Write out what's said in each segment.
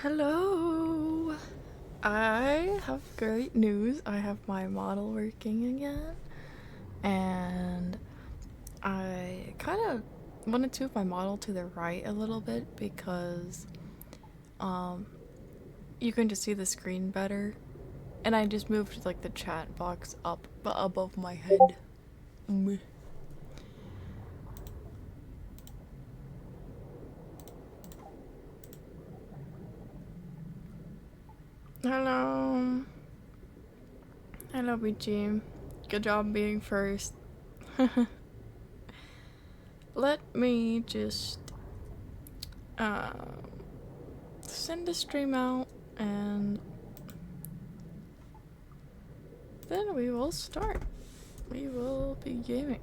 Hello! I have great news. I have my model working again, and I kind of wanted to move my model to the right a little bit because um, you can just see the screen better, and I just moved like the chat box up above my head. Meh. Hello. Hello, BG. Good job being first. Let me just uh, send a stream out and then we will start. We will be gaming.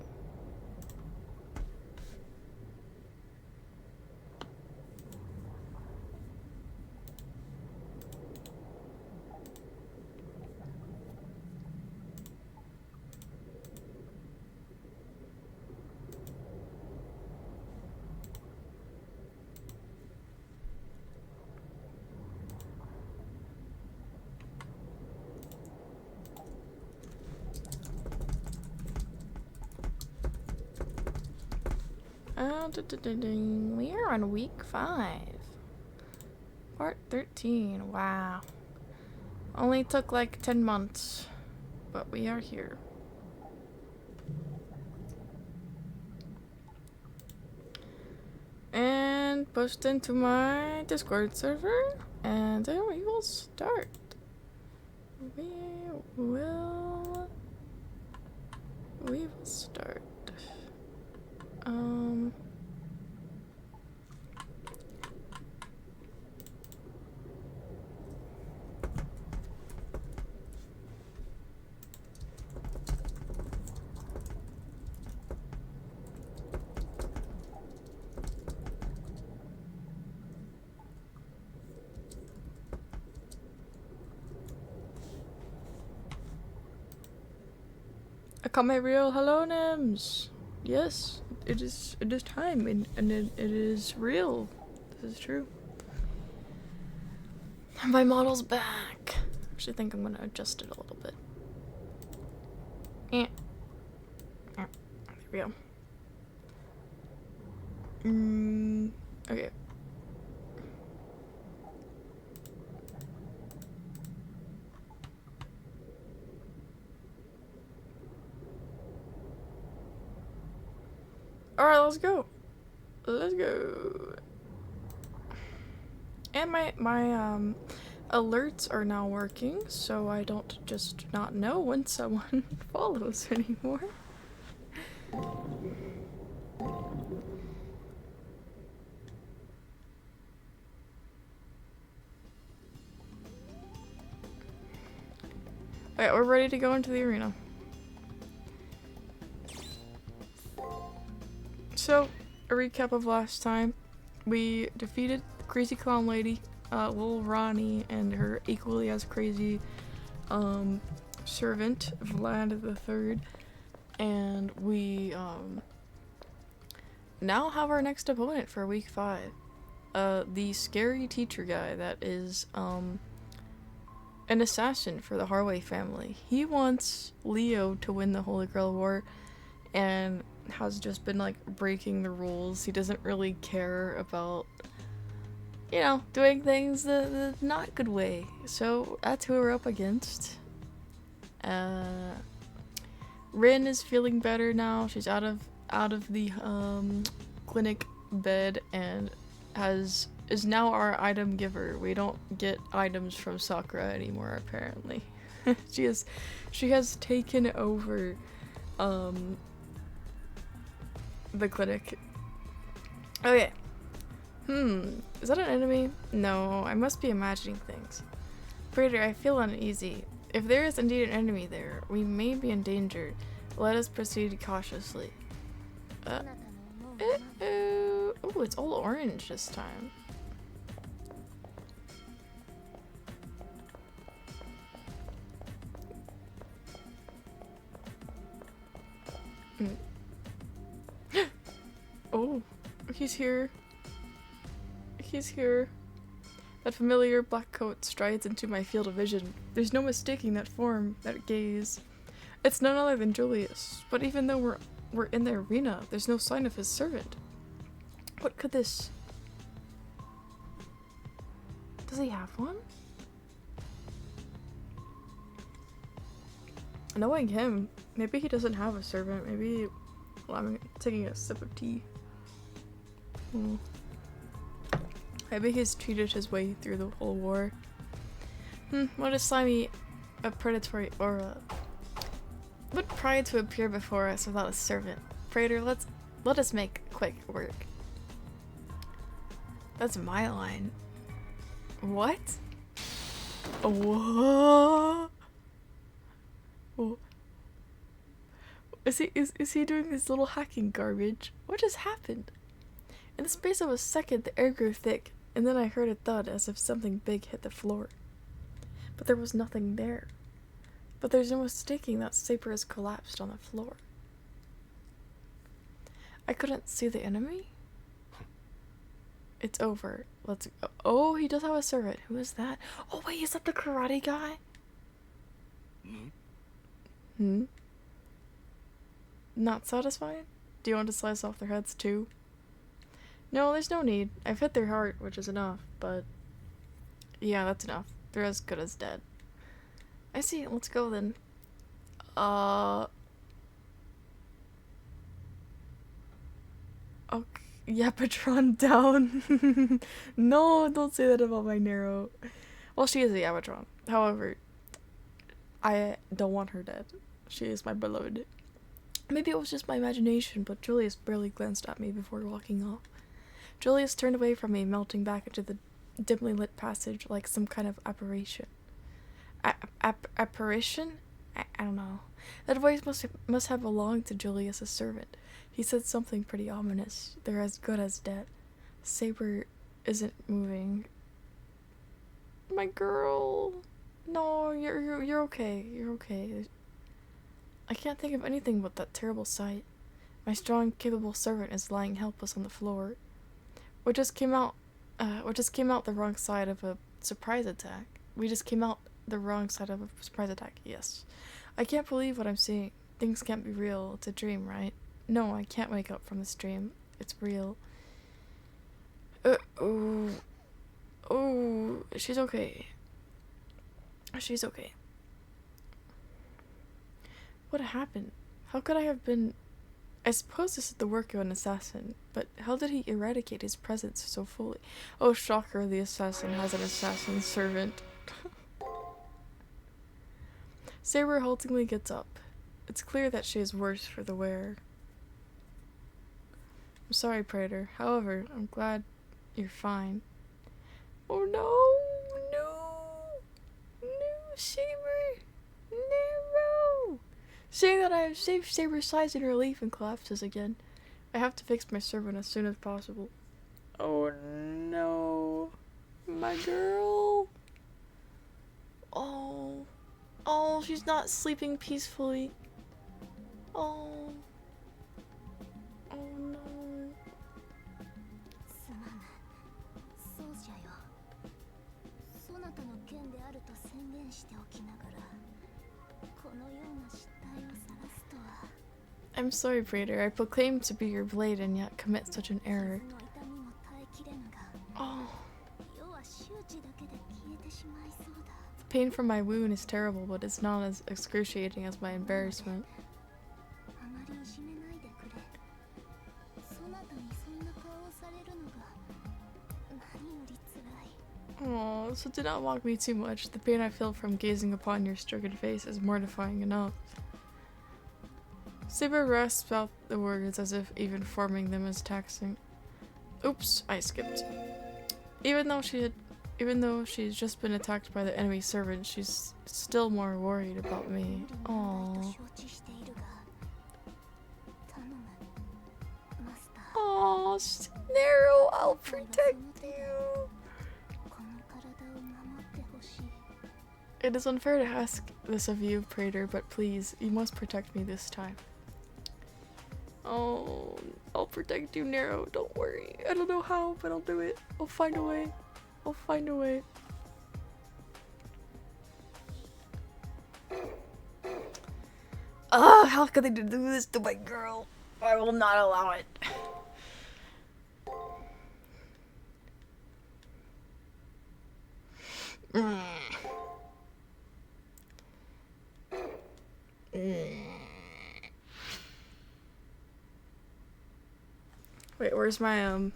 We are on week 5. Part 13. Wow. Only took like 10 months, but we are here. And post into my Discord server, and then we will start. We will start. I caught my real hello Nims. Yes, it is time and it is real. This is true. My model's back. Actually think I'm gonna adjust it a little bit. There we go. Okay. Alright, let's go. Let's go. And my alerts are now working, so I don't just not know when someone follows anymore. Alright, we're ready to go into the arena. So, a recap of last time. We defeated Crazy Clown Lady, Little Ronnie, and her equally as crazy servant, Vlad the Third. And we now have our next opponent for week 5. The scary teacher guy that is an assassin for the Harway family. He wants Leo to win the Holy Grail War and has just been like breaking the rules. He doesn't really care about, you know, doing things the not good way. So that's who we're up against. Rin is feeling better now. She's out of the clinic bed and is now our item giver. We don't get items from Sakura anymore apparently. she has taken over the clinic. Okay. Is that an enemy? No, I must be imagining things. Praetor, I feel uneasy. If there is indeed an enemy there, we may be in danger. Let us proceed cautiously. Oh, it's all orange this time. Oh, he's here. He's here. That familiar black coat strides into my field of vision. There's no mistaking that form, that gaze. It's none other than Julius, but even though we're in the arena, there's no sign of his servant. What could this... Does he have one? Knowing him, maybe he doesn't have a servant. Maybe... Well, I'm taking a sip of tea. Maybe he's cheated his way through the whole war. What a slimy, a predatory aura. What pride to appear before us without a servant. Praetor, let us make quick work. That's my line. What? What? Oh. Is he doing this little hacking garbage? What just happened? In the space of a second, the air grew thick, and then I heard a thud as if something big hit the floor. But there was nothing there. But there's no mistaking that Saber has collapsed on the floor. I couldn't see the enemy? It's over. Let's go. Oh, he does have a servant. Who is that? Oh wait, is that the karate guy? Not satisfied? Do you want to slice off their heads too? No, there's no need. I've hit their heart, which is enough, but... Yeah, that's enough. They're as good as dead. I see, let's go then. Okay, Yapatron down. No, don't say that about my Nero. Well, she is a Yapatron. However, I don't want her dead. She is my beloved. Maybe it was just my imagination, but Julius barely glanced at me before walking off. Julius turned away from me, melting back into the dimly lit passage like some kind of apparition. Apparition? I don't know. That voice must have belonged to Julius's servant. He said something pretty ominous. They're as good as dead. Saber isn't moving. My girl. No, you're okay. You're okay. I can't think of anything but that terrible sight. My strong, capable servant is lying helpless on the floor. We just came out the wrong side of a surprise attack. Yes. I can't believe what I'm seeing. Things can't be real. It's a dream, right? No, I can't wake up from this dream. It's real. Oh, she's okay. She's okay. What happened? How could I have been... I suppose this is the work of an assassin, but how did he eradicate his presence so fully? Oh, shocker, the assassin has an assassin servant. Saber haltingly gets up. It's clear that she is worse for the wear. I'm sorry, Praetor. However, I'm glad you're fine. Oh no! No, Saber! No! Seeing that I have saved Saber's size in relief and collapses again. I have to fix my servant as soon as possible. Oh no. My girl. Oh, she's not sleeping peacefully. Oh no. I'm sorry, Praetor. I proclaim to be your blade and yet commit such an error. Oh. The pain from my wound is terrible, but it's not as excruciating as my embarrassment. Oh, so do not mock me too much. The pain I feel from gazing upon your stricken face is mortifying enough. Saber rasps out the words as if even forming them is taxing. Oops, I skipped. Even though she's just been attacked by the enemy servant, she's still more worried about me. Aww. Aww, Nero, I'll protect you. It is unfair to ask this of you, Praetor, but please, you must protect me this time. Oh, I'll protect you, Nero. Don't worry. I don't know how, but I'll do it. I'll find a way. I'll find a way. Ugh, how could they do this to my girl? I will not allow it. Wait, where's my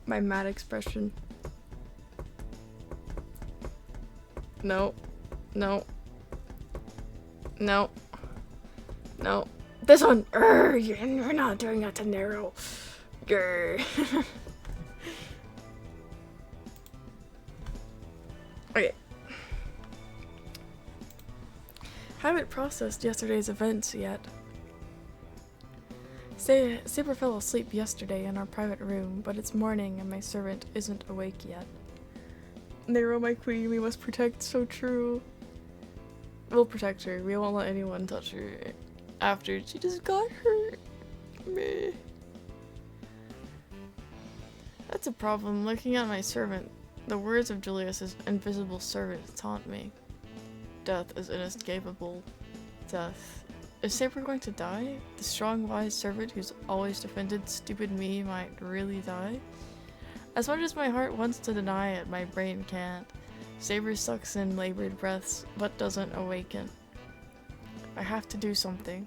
my mad expression? No. No. No. No. This one! You're not doing that to Nero. Grr. Okay. Haven't processed yesterday's events yet. Saber fell asleep yesterday in our private room, but it's morning and my servant isn't awake yet. Nero, my queen, we must protect, so true. We'll protect her. We won't let anyone touch her after she just got hurt. Meh. That's a problem. Looking at my servant, the words of Julius's invisible servant taunt me. Death is inescapable. Death. Is Saber going to die? The strong, wise servant who's always defended stupid me might really die? As much as my heart wants to deny it, my brain can't. Saber sucks in labored breaths, but doesn't awaken. I have to do something.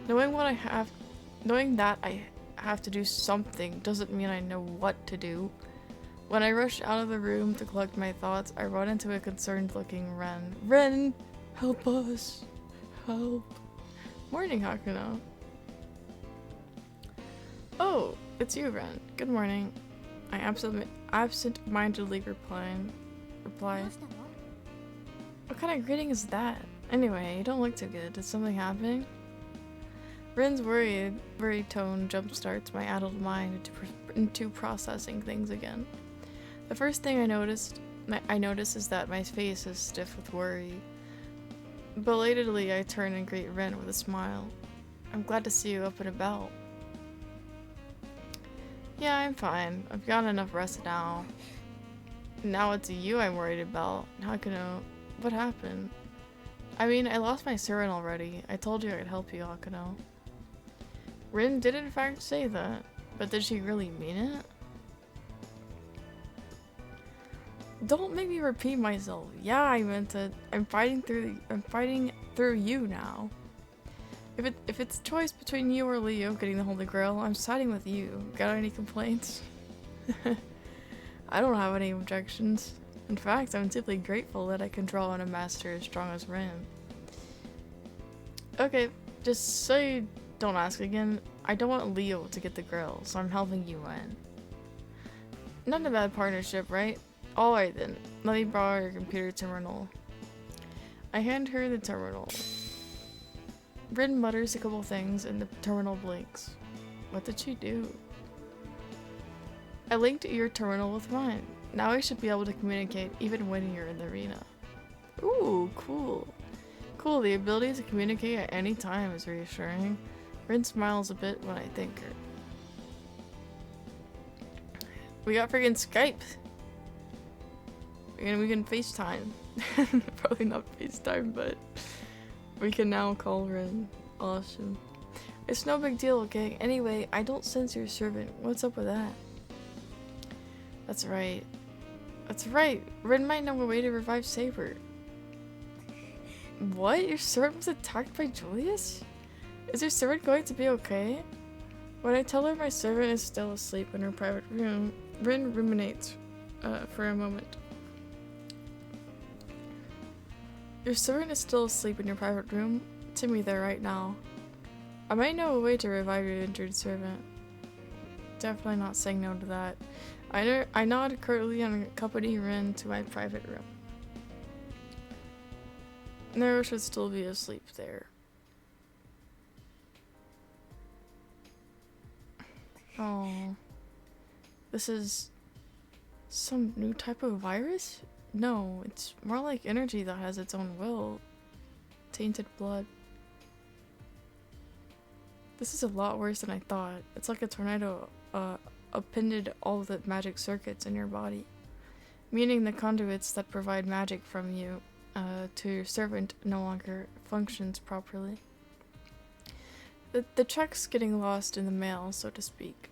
Knowing that I have to do something doesn't mean I know what to do. When I rush out of the room to collect my thoughts, I run into a concerned-looking Ren. Ren! Help us! Help! Morning, Hakuno. Oh, it's you, Ren. Good morning. I absent-mindedly reply. What kind of greeting is that? Anyway, you don't look too good. Did something happen? Ren's worried tone jumpstarts my addled mind into processing things again. The first thing I notice is that my face is stiff with worry. Belatedly, I turn and greet Ren with a smile. I'm glad to see you up and about. Yeah, I'm fine. I've got enough rest now. Now it's you I'm worried about. Hakuno, what happened? I mean, I lost my servant already. I told you I'd help you, Hakuno. Rin did in fact say that, but did she really mean it? Don't make me repeat myself. Yeah, I meant it. I'm fighting through you now. If it's a choice between you or Leo getting the Holy Grail, I'm siding with you. Got any complaints? I don't have any objections. In fact, I'm simply grateful that I can draw on a master as strong as Rin. Okay, just so you don't ask again, I don't want Leo to get the Grail, so I'm helping you win. Not a bad partnership, right? Alright then, let me borrow your computer terminal. I hand her the terminal. Rin mutters a couple things and the terminal blinks. What did she do? I linked your terminal with mine. Now I should be able to communicate even when you're in the arena. Ooh, cool. Cool, the ability to communicate at any time is reassuring. Rin smiles a bit when I thank her. We got friggin' Skype! We can FaceTime. Probably not FaceTime, but we can now call Rin. Awesome. It's no big deal, okay? Anyway, I don't sense your servant. What's up with that? That's right. That's right. Rin might know a way to revive Saber. What? Your servant was attacked by Julius? Is your servant going to be okay? When I tell her my servant is still asleep in her private room, Rin ruminates for a moment. Your servant is still asleep in your private room? To me there right now. I might know a way to revive your injured servant. Definitely not saying no to that. I nod curtly and accompany Rin to my private room. Nero should still be asleep there. Oh. This is some new type of virus? No, it's more like energy that has its own will. Tainted blood. This is a lot worse than I thought. It's like a tornado appended all the magic circuits in your body, meaning the conduits that provide magic from you to your servant no longer functions properly. The check's getting lost in the mail, so to speak.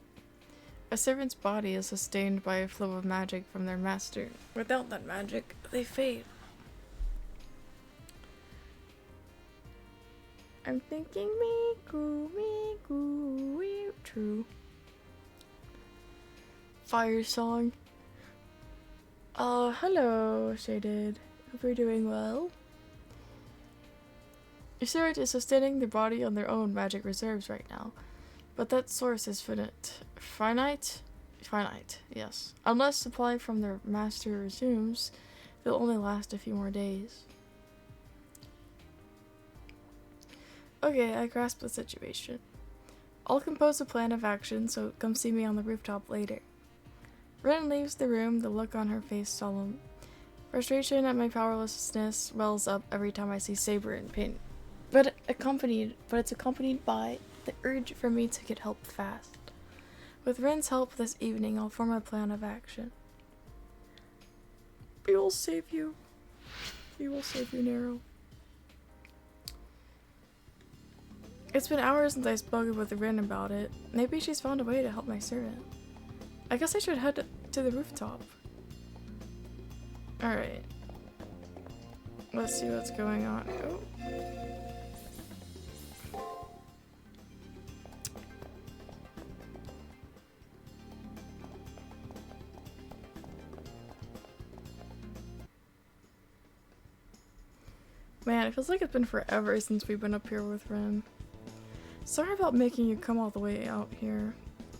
A servant's body is sustained by a flow of magic from their master. Without that magic, they fade. I'm thinking me, true. Fire song. Hello, Shaded. Hope you're doing well. Your servant is sustaining their body on their own magic reserves right now, but that source is finite. Finite, yes. Unless supply from their master resumes, they'll only last a few more days. Okay, I grasp the situation. I'll compose a plan of action, so come see me on the rooftop later. Ren leaves the room, the look on her face solemn. Frustration at my powerlessness wells up every time I see Saber in pain. But it's accompanied by the urge for me to get help fast. With Ren's help this evening, I'll form a plan of action. We will save you. We will save you, Nero. It's been hours since I spoke with Ren about it. Maybe she's found a way to help my servant. I guess I should head to the rooftop. Alright. Let's see what's going on. Oh. Man, it feels like it's been forever since we've been up here with Ren. Sorry about making you come all the way out here,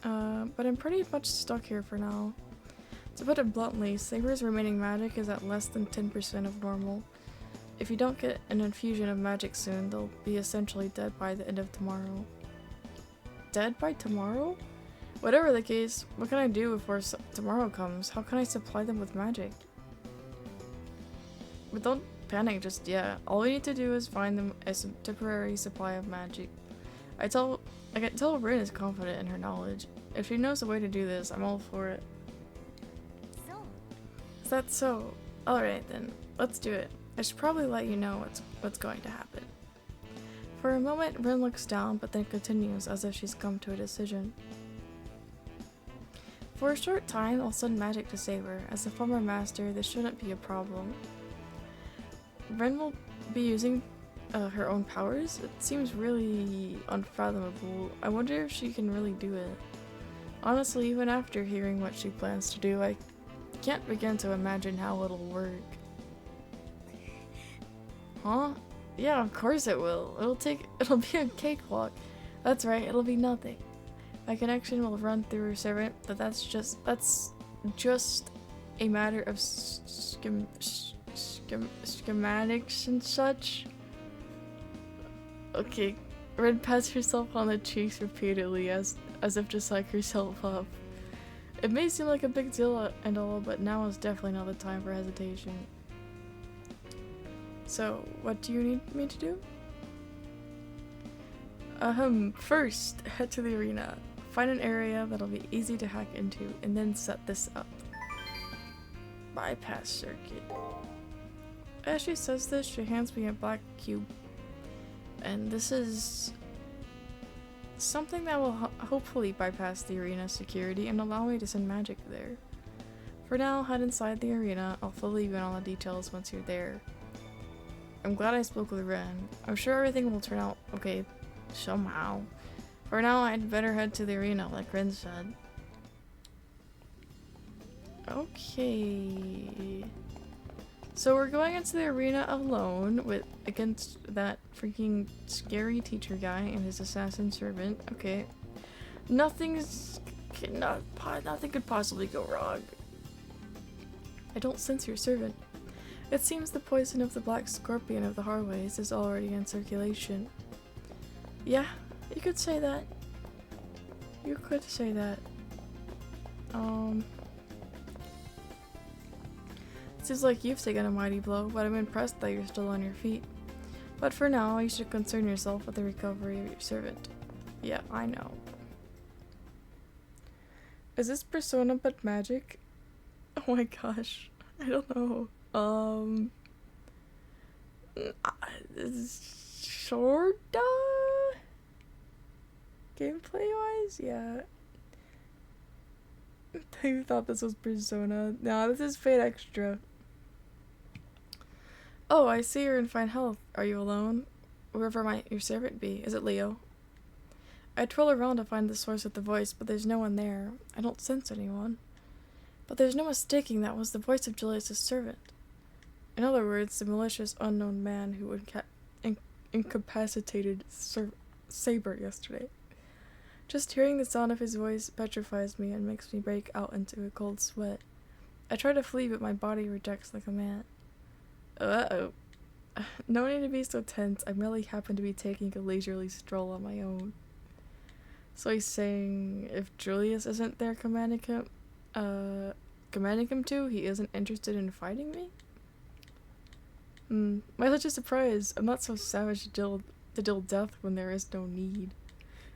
but I'm pretty much stuck here for now. To put it bluntly, Saber's remaining magic is at less than 10% of normal. If you don't get an infusion of magic soon, they'll be essentially dead by the end of tomorrow. Dead by tomorrow? Whatever the case, what can I do before tomorrow comes? How can I supply them with magic? But don't panic just yet. All we need to do is find them a temporary supply of magic. I can tell Rin is confident in her knowledge. If she knows a way to do this, I'm all for it. So. Is that so? Alright then, let's do it. I should probably let you know what's going to happen. For a moment, Rin looks down, but then continues as if she's come to a decision. For a short time, I'll send magic to Saber. As a former master, this shouldn't be a problem. Ren will be using her own powers? It seems really unfathomable. I wonder if she can really do it. Honestly, even after hearing what she plans to do, I can't begin to imagine how it'll work. Huh? Yeah, of course it will. It'll be a cakewalk. That's right, it'll be nothing. My connection will run through her servant, but that's just a matter of schematics and such. Okay, Red pats herself on the cheeks repeatedly as if to psych herself up. It may seem like a big deal and all, but now is definitely not the time for hesitation. So, what do you need me to do? First, head to the arena. Find an area that'll be easy to hack into, and then set this up. Bypass circuit. As she says this, she hands me a black cube. And this is something that will hopefully bypass the arena security and allow me to send magic there. For now, head inside the arena. I'll fill you in on the details once you're there. I'm glad I spoke with Ren. I'm sure everything will turn out okay somehow. For now, I'd better head to the arena like Ren said. Okay. So we're going into the arena alone against that freaking scary teacher guy and his assassin servant. Okay. Nothing could possibly go wrong. I don't sense your servant. It seems the poison of the black scorpion of the Harways is already in circulation. Yeah, you could say that. You could say that. Seems like you've taken a mighty blow, but I'm impressed that you're still on your feet. But for now, you should concern yourself with the recovery of your servant. Yeah, I know. Is this Persona but magic? Oh my gosh. I don't know. Sorta? Gameplay wise? Yeah. I thought this was Persona. No, this is Fate Extra. Oh, I see you're in fine health. Are you alone? Wherever might your servant be? Is it Leo? I twirl around to find the source of the voice, but there's no one there. I don't sense anyone. But there's no mistaking that was the voice of Julius's servant. In other words, the malicious unknown man who incapacitated Saber yesterday. Just hearing the sound of his voice petrifies me and makes me break out into a cold sweat. I try to flee, but my body rejects the command. Uh-oh. No need to be so tense. I merely happen to be taking a leisurely stroll on my own. So he's saying if Julius isn't there commanding him to, he isn't interested in fighting me? Why such a surprise? I'm not so savage to deal death when there is no need.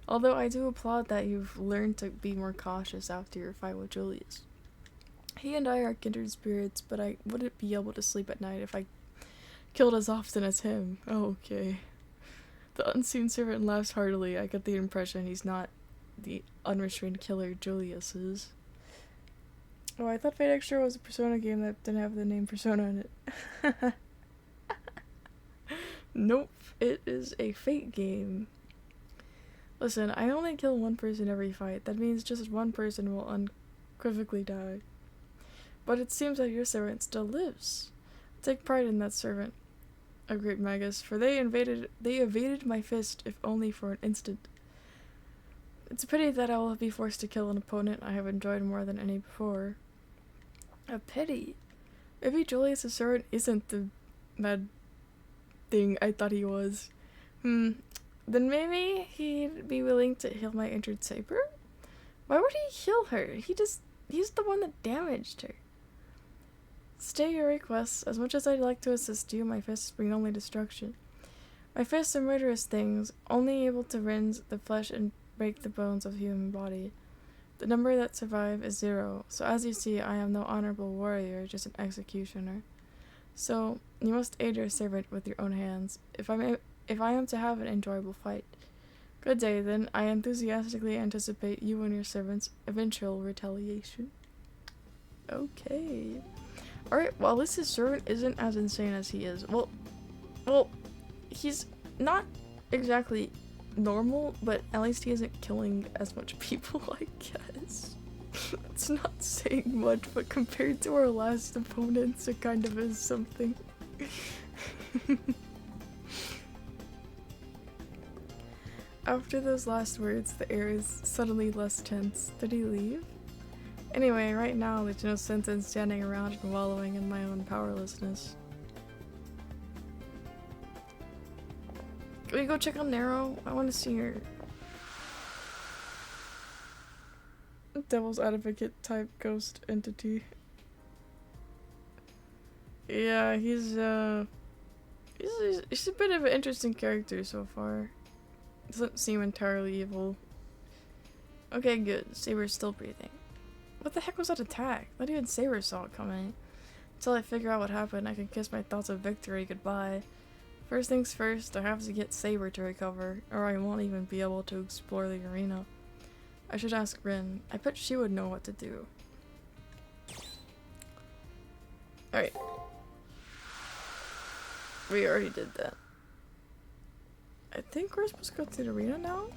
Although I do applaud that you've learned to be more cautious after your fight with Julius. He and I are kindred spirits, but I wouldn't be able to sleep at night if I killed as often as him. Oh, okay. The unseen servant laughs heartily. I get the impression he's not the unrestrained killer Julius is. Oh, I thought Fate Extra was a Persona game that didn't have the name Persona in it. Nope, it is a Fate game. Listen, I only kill one person every fight. That means just one person will unequivocally die. But it seems that your servant still lives. Take pride in that servant, a great Magus, for they evaded my fist, if only for an instant. It's a pity that I will be forced to kill an opponent I have enjoyed more than any before. A pity? Maybe Julius' servant isn't the mad thing I thought he was. Then maybe he'd be willing to heal my injured Saber? Why would he heal her? He's the one that damaged her. Stay your requests. As much as I'd like to assist you, my fists bring only destruction. My fists are murderous things, only able to rend the flesh and break the bones of the human body. The number that survive is 0, so as you see, I am no honorable warrior, just an executioner. So, you must aid your servant with your own hands, if I am to have an enjoyable fight. Good day, then. I enthusiastically anticipate you and your servant's eventual retaliation. Okay. Alright, well, at least his servant isn't as insane as he is. Well, he's not exactly normal, but at least he isn't killing as much people, I guess. It's not saying much, but compared to our last opponents, it kind of is something. After those last words, the air is suddenly less tense. Did he leave? Anyway, right now, there's no sense in standing around and wallowing in my own powerlessness. Can we go check on Nero? I want to see her. Devil's Advocate type ghost entity. Yeah, he's a bit of an interesting character so far. Doesn't seem entirely evil. Okay, good. Saber's still breathing. What the heck was that attack? Not even Saber saw it coming. Until I figure out what happened, I can kiss my thoughts of victory goodbye. First things first, I have to get Saber to recover, or I won't even be able to explore the arena. I should ask Rin. I bet she would know what to do. Alright. We already did that. I think we're supposed to go to the arena now?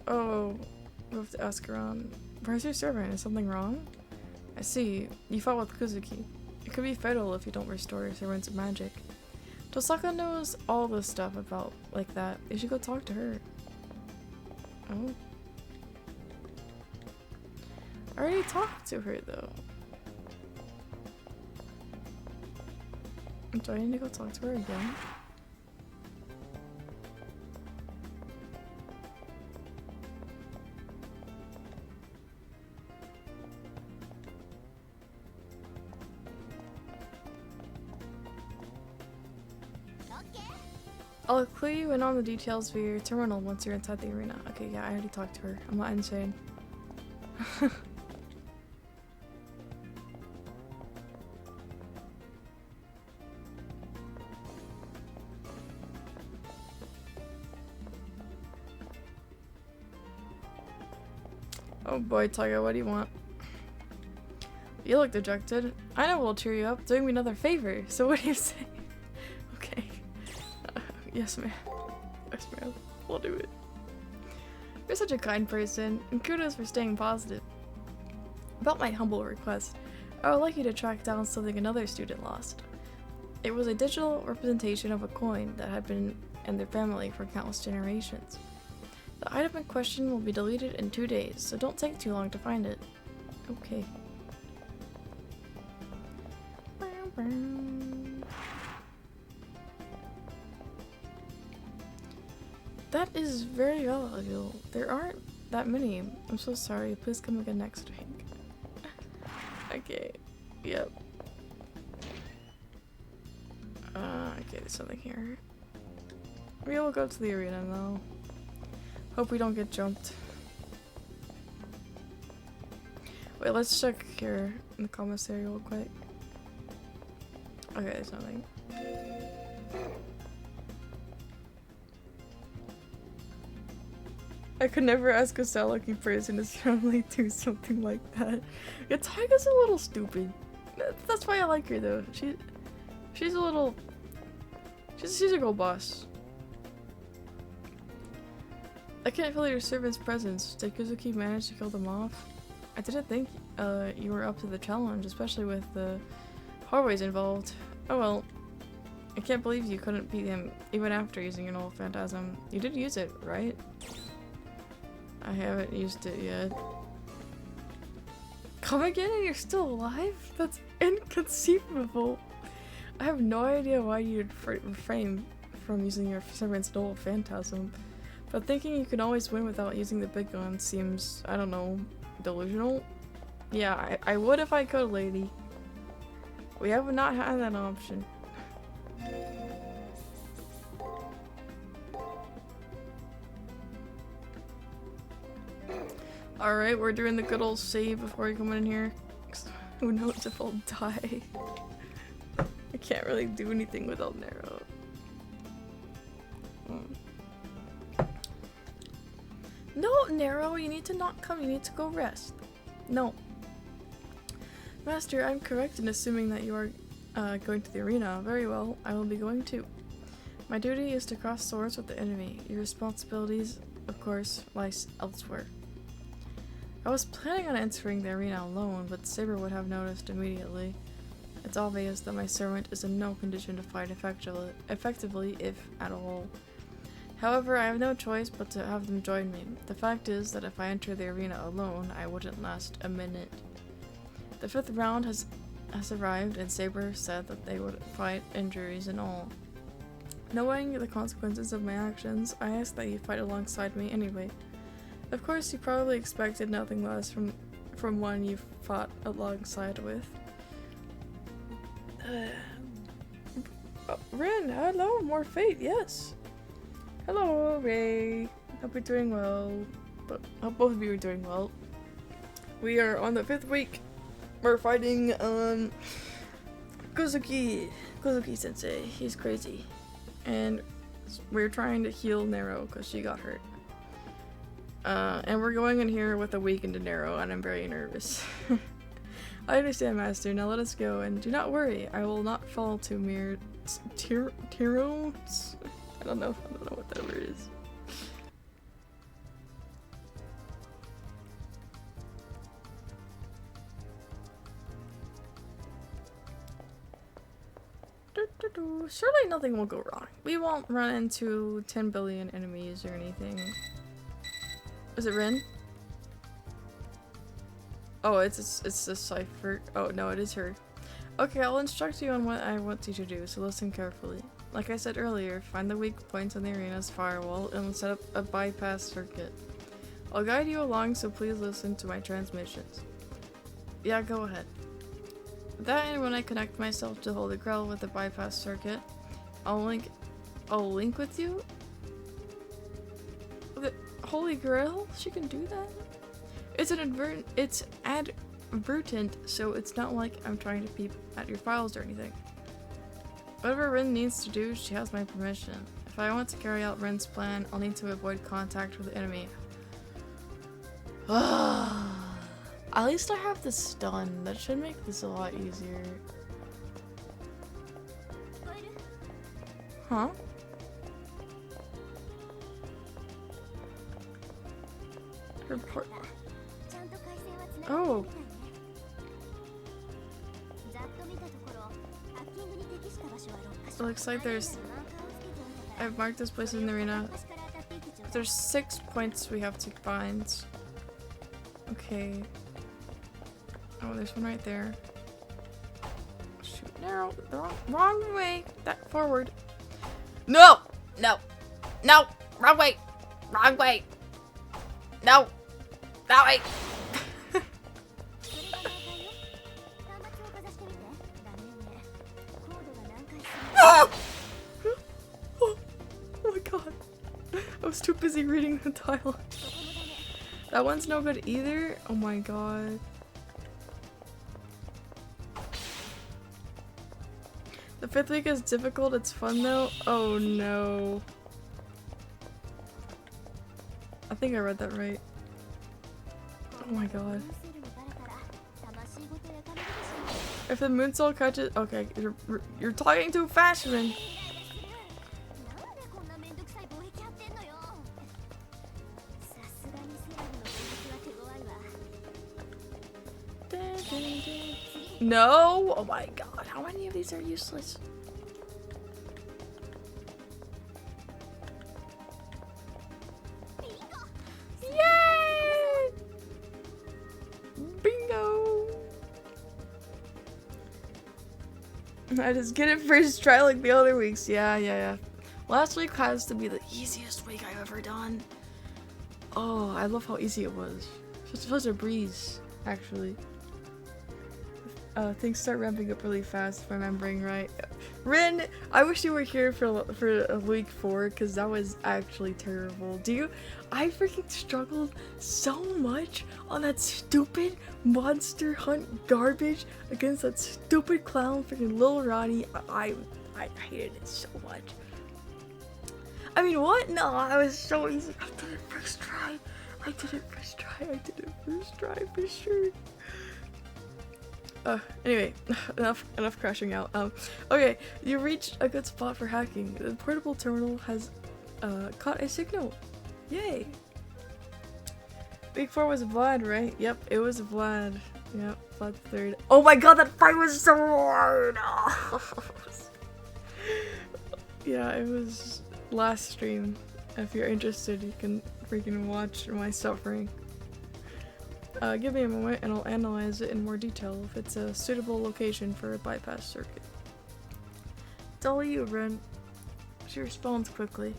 Oh, we have to ask around. Where's your servant? Is something wrong? I see. You fought with Kuzuki. It could be fatal if you don't restore your servant's magic. Tosaka knows all this stuff about like that. You should go talk to her. Oh. I already talked to her though. Do I need to go talk to her again? I'll clue you in on the details via your terminal once you're inside the arena. Okay, yeah, I already talked to her. I'm not insane. Oh boy, Taiga, what do you want? You look dejected. I know we'll cheer you up, doing me another favor. So what do you say? Okay. Yes, ma'am. Yes, ma'am. We'll do it. You're such a kind person, and kudos for staying positive. About my humble request, I would like you to track down something another student lost. It was a digital representation of a coin that had been in their family for countless generations. The item in question will be deleted in 2 days, so don't take too long to find it. Okay. That is very valuable. There aren't that many. I'm so sorry. Please come again next week. Okay. Yep. Okay, there's something here. We will go to the arena though. Hope we don't get jumped. Wait, let's check here in the commissary real quick. Okay, there's nothing. I could never ask a sad-looking person to suddenly do something like that. Yeah, Taiga's a little stupid. That's why I like her though. She's a little. She's a girl boss. I can't feel your servant's presence. Did Kuzuki manage to kill them off? I didn't think you were up to the challenge, especially with the hallways involved. Oh well. I can't believe you couldn't beat him even after using an old phantasm. You did use it, right? I haven't used it yet. Come again and you're still alive? That's inconceivable. I have no idea why you'd refrain from using your servant's dual phantasm, but thinking you can always win without using the big gun seems, I don't know, delusional? Yeah, I would if I could, lady. We have not had that option. Alright, we're doing the good old save before we come in here. Who knows if I'll die. I can't really do anything without Nero. No, Nero, you need to not come. You need to go rest. No. Master, I'm correct in assuming that you are going to the arena. Very well, I will be going too. My duty is to cross swords with the enemy. Your responsibilities, of course, lies elsewhere. I was planning on entering the arena alone, but Saber would have noticed immediately. It's obvious that my servant is in no condition to fight effectively, if at all. However, I have no choice but to have them join me. The fact is that if I enter the arena alone, I wouldn't last a minute. The 5th round has arrived, and Saber said that they would fight injuries and all. Knowing the consequences of my actions, I ask that you fight alongside me anyway. Of course, you probably expected nothing less from one you fought alongside with. Rin, hello, more fate, yes. Hello, Ray. Hope you're doing well. But hope both of you are doing well. We are on the 5th week. We're fighting Kuzuki sensei. He's crazy. And we're trying to heal Nero because she got hurt. And we're going in here with a weakened Nero, and I'm very nervous. I understand, Master. Now let us go, and do not worry. I will not fall to mere tyros. I don't know what that word is. Surely nothing will go wrong. We won't run into 10 billion enemies or anything. Is it Rin? Oh, it's a cipher. Oh, no, it is her. Okay, I'll instruct you on what I want you to do, so listen carefully. Like I said earlier, find the weak points on the arena's firewall and set up a bypass circuit. I'll guide you along, so please listen to my transmissions. Yeah, go ahead. That and when I connect myself to Holy Grail with the bypass circuit, I'll link I'll link with you? The Holy Grail? She can do that? It's advertent, so it's not like I'm trying to peep at your files or anything. Whatever Rin needs to do, she has my permission. If I want to carry out Rin's plan, I'll need to avoid contact with the enemy. At least I have the stun. That should make this a lot easier. Huh? Report. Oh. It looks like I've marked this place in the arena. There's 6 points we have to find. Okay. Oh, there's one right there. Shoot, no, the wrong way. That forward. No! No! No! Wrong way! Wrong way! No! That way! Oh! Oh my god. I was too busy reading the tile. That one's no good either? Oh my god. The 5th week is difficult, it's fun though. Oh no. I think I read that right. Oh my god. If the moon soul catches— okay, you're talking too fast, Rin. No! Oh my god, how many of these are useless? Yay! Bingo! I just get it first try like the other weeks. Yeah. Last week has to be the easiest week I've ever done. Oh, I love how easy it was. Such a breeze, actually. Things start ramping up really fast, if I'm remembering right. Rin, I wish you were here for week 4, because that was actually terrible. I freaking struggled so much on that stupid monster hunt garbage against that stupid clown, freaking Lil Ronnie. I hated it so much. I mean, what? No, I was so easy. I did it first try. For sure. Anyway, enough crashing out. Okay, you reached a good spot for hacking. The portable terminal has caught a signal. Yay! Week 4 was Vlad, right? Yep, it was Vlad. Yep, Vlad's 3rd. Oh my god, that fight was so hard! Yeah, it was last stream. If you're interested, you can freaking watch my suffering. Give me a moment and I'll analyze it in more detail if it's a suitable location for a bypass circuit. It's all you, Ren. She responds quickly.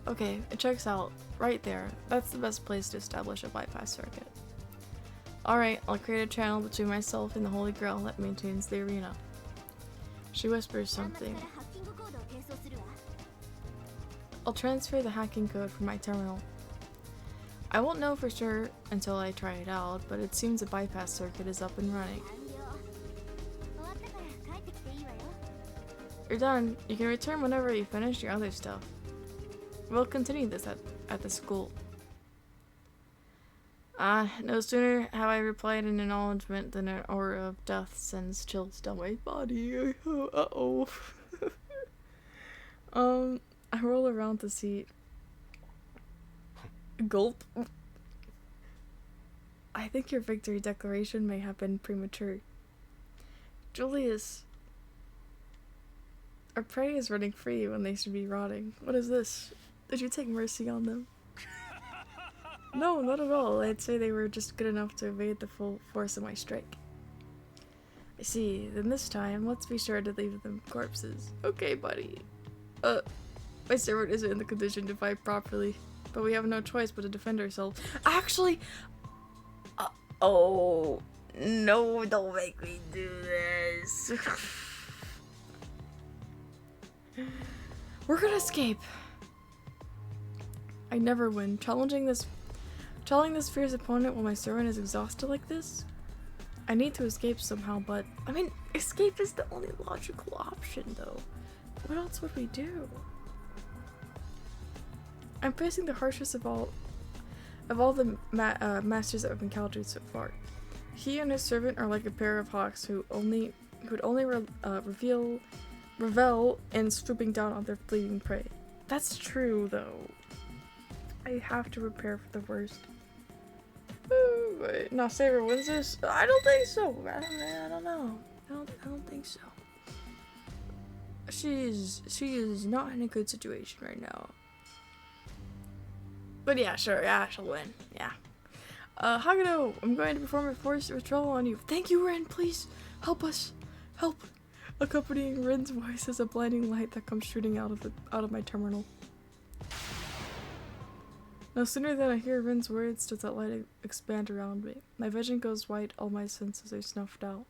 Okay, it checks out. Right there. That's the best place to establish a bypass circuit. Alright, I'll create a channel between myself and the Holy Grail that maintains the arena. She whispers something. I'll transfer the hacking code from my terminal. I won't know for sure until I try it out, but it seems the bypass circuit is up and running. You're done. You can return whenever you finish your other stuff. We'll continue this at the school. No sooner have I replied in acknowledgement than an aura of death sends chills down my body. Uh-oh. I roll around the seat. Gulp. I think your victory declaration may have been premature. Julius. Our prey is running free when they should be rotting. What is this? Did you take mercy on them? No, not at all. I'd say they were just good enough to evade the full force of my strike. I see. Then this time, let's be sure to leave them corpses. Okay, buddy. My servant isn't in the condition to fight properly. But we have no choice but to defend ourselves. Actually, oh no! Don't make me do this. We're gonna escape. I never win. Challenging this fierce opponent while my servant is exhausted like this? I need to escape somehow, but I mean, escape is the only logical option though. What else would we do? I'm facing the harshest of all the masters that have encountered so far. He and his servant are like a pair of hawks who would only revel in swooping down on their fleeting prey. That's true, though. I have to prepare for the worst. Wait, now Saber wins this? I don't think so. I don't know. I don't think so. She is not in a good situation right now. But yeah, sure, yeah, she'll win. Yeah. Hagado, I'm going to perform a forced withdrawal on you. Thank you, Ren, please. Help us. Help. Accompanying Ren's voice is a blinding light that comes shooting out of my terminal. No sooner than I hear Ren's words does that light expand around me. My vision goes white, all my senses are snuffed out.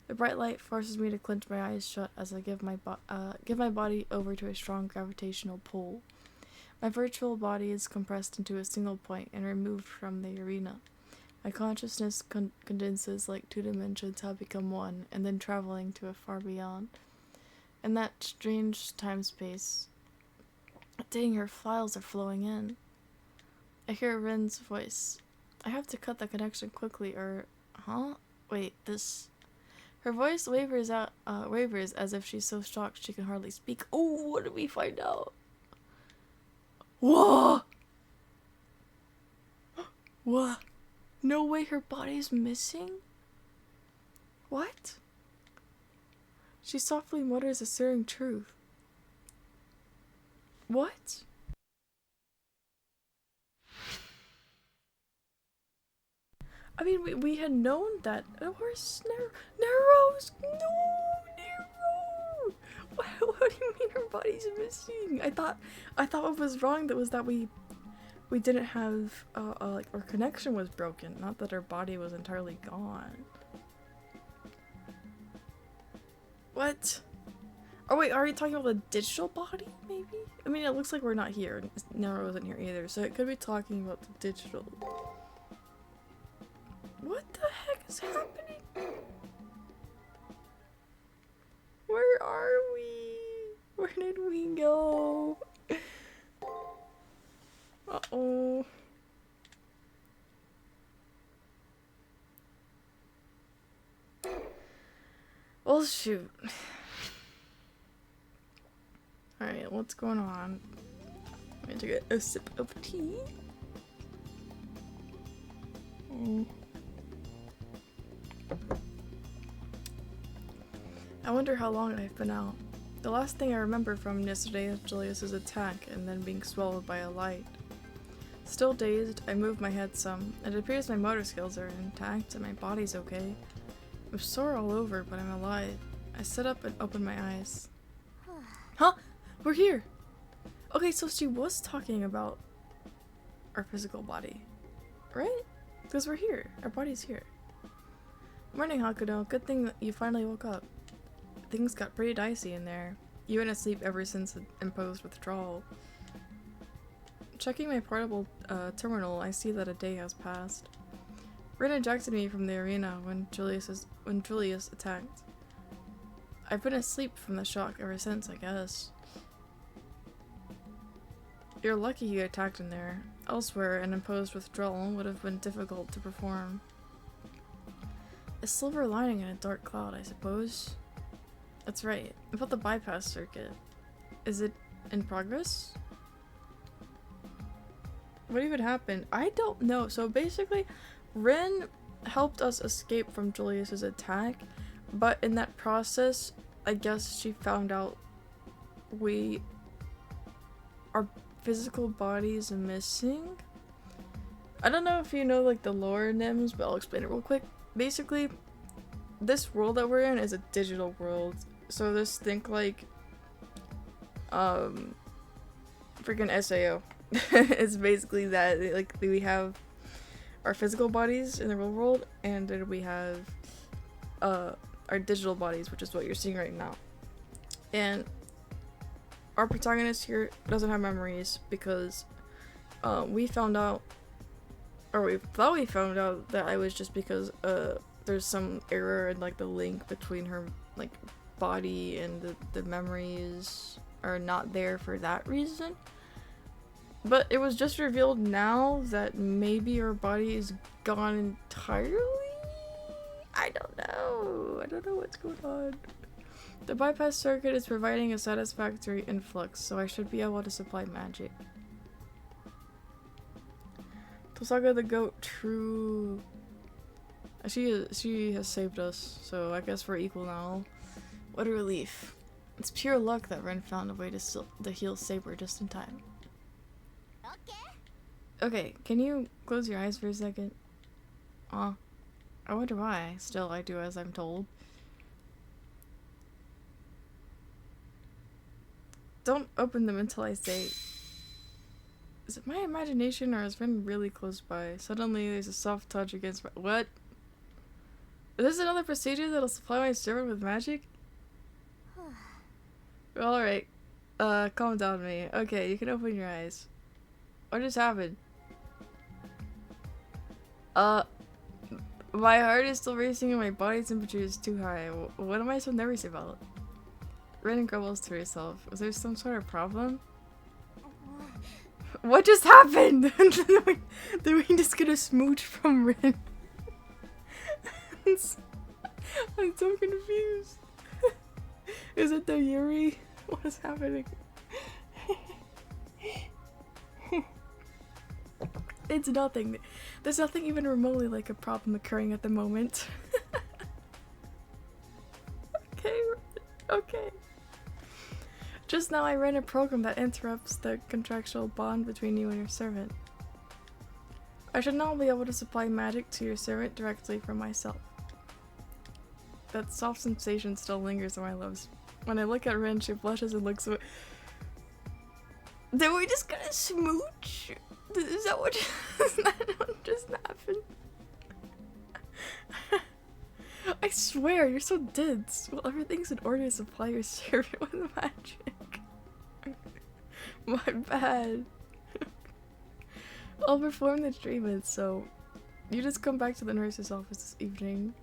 The bright light forces me to clench my eyes shut as I give my body over to a strong gravitational pull. My virtual body is compressed into a single point and removed from the arena. My consciousness condenses like two dimensions have become one, and then traveling to a far beyond. In that strange time-space, dang, her files are flowing in. I hear Ren's voice. I have to cut the connection quickly, or... Huh? Wait, this... Her voice wavers as if she's so shocked she can hardly speak. Oh, what did we find out? Whoa! What? No way her body's missing? What? She softly mutters a searing truth. What? I mean, we had known that. Where's Nero's? No, Nero! What do you mean her body's missing? I thought what was wrong was that we didn't have like our connection was broken, not that our body was entirely gone. What? Oh wait, are you talking about the digital body? Maybe. I mean, it looks like we're not here. Nero isn't here either, so it could be talking about the digital. What the heck is happening? Where are we? Where did we go? Uh-oh. Well, shoot. Alright, what's going on? I'm gonna take a sip of tea. I wonder how long I've been out. The last thing I remember from yesterday is Julius's attack and then being swallowed by a light. Still dazed, I move my head some. It appears my motor skills are intact and my body's okay. I'm sore all over, but I'm alive. I sit up and open my eyes. Huh? We're here! Okay, so she was talking about our physical body, right? Because we're here. Our body's here. Morning, Hakudo. Good thing that you finally woke up. Things got pretty dicey in there. You went asleep ever since the imposed withdrawal. Checking my portable terminal, I see that a day has passed. Rin ejected me from the arena when Julius attacked. I've been asleep from the shock ever since, I guess. You're lucky you attacked in there. Elsewhere, an imposed withdrawal would have been difficult to perform. A silver lining in a dark cloud, I suppose. That's right. About the bypass circuit. Is it in progress? What even happened? I don't know. So basically, Rin helped us escape from Julius's attack, but in that process, I guess she found out our physical bodies are missing. I don't know if you know like the lore Nims, but I'll explain it real quick. Basically, this world that we're in is a digital world. So just think like freaking SAO. It's basically that, like, we have our physical bodies in the real world, and then we have our digital bodies, which is what you're seeing right now. And our protagonist here doesn't have memories because we found out, or we thought we found out that it was just because there's some error in like the link between her like body and the memories are not there for that reason. But it was just revealed now that maybe her body is gone entirely? I don't know. I don't know what's going on. The bypass circuit is providing a satisfactory influx, so I should be able to supply magic. Tosaga the goat, true. She has saved us, so I guess we're equal now. What a relief. It's pure luck that Ren found a way to heal Saber just in time. Okay, can you close your eyes for a second? I wonder why. Still, I do as I'm told. Don't open them until I say... Is it my imagination or is Ren really close by? Suddenly there's a soft touch against my... What? Is this another procedure that'll supply my servant with magic? Well, alright. Calm down, me. Okay, you can open your eyes. What just happened? My heart is still racing and my body temperature is too high. What am I so nervous about? Ren grumbles to herself. Was there some sort of problem? What just happened? Did we just get a smooch from Ren? I'm so confused. Is it the Yuri? What is happening? It's nothing. There's nothing even remotely like a problem occurring at the moment. Okay. Just now I ran a program that interrupts the contractual bond between you and your servant. I should now be able to supply magic to your servant directly from myself. That soft sensation still lingers on my lips. When I look at Ren, she blushes and looks away. Did we just get a smooch? Is that what just happened? I swear, you're so dense. Well, everything's in order to supply your servant with magic. My bad. I'll perform the treatment, so you just come back to the nurse's office this evening.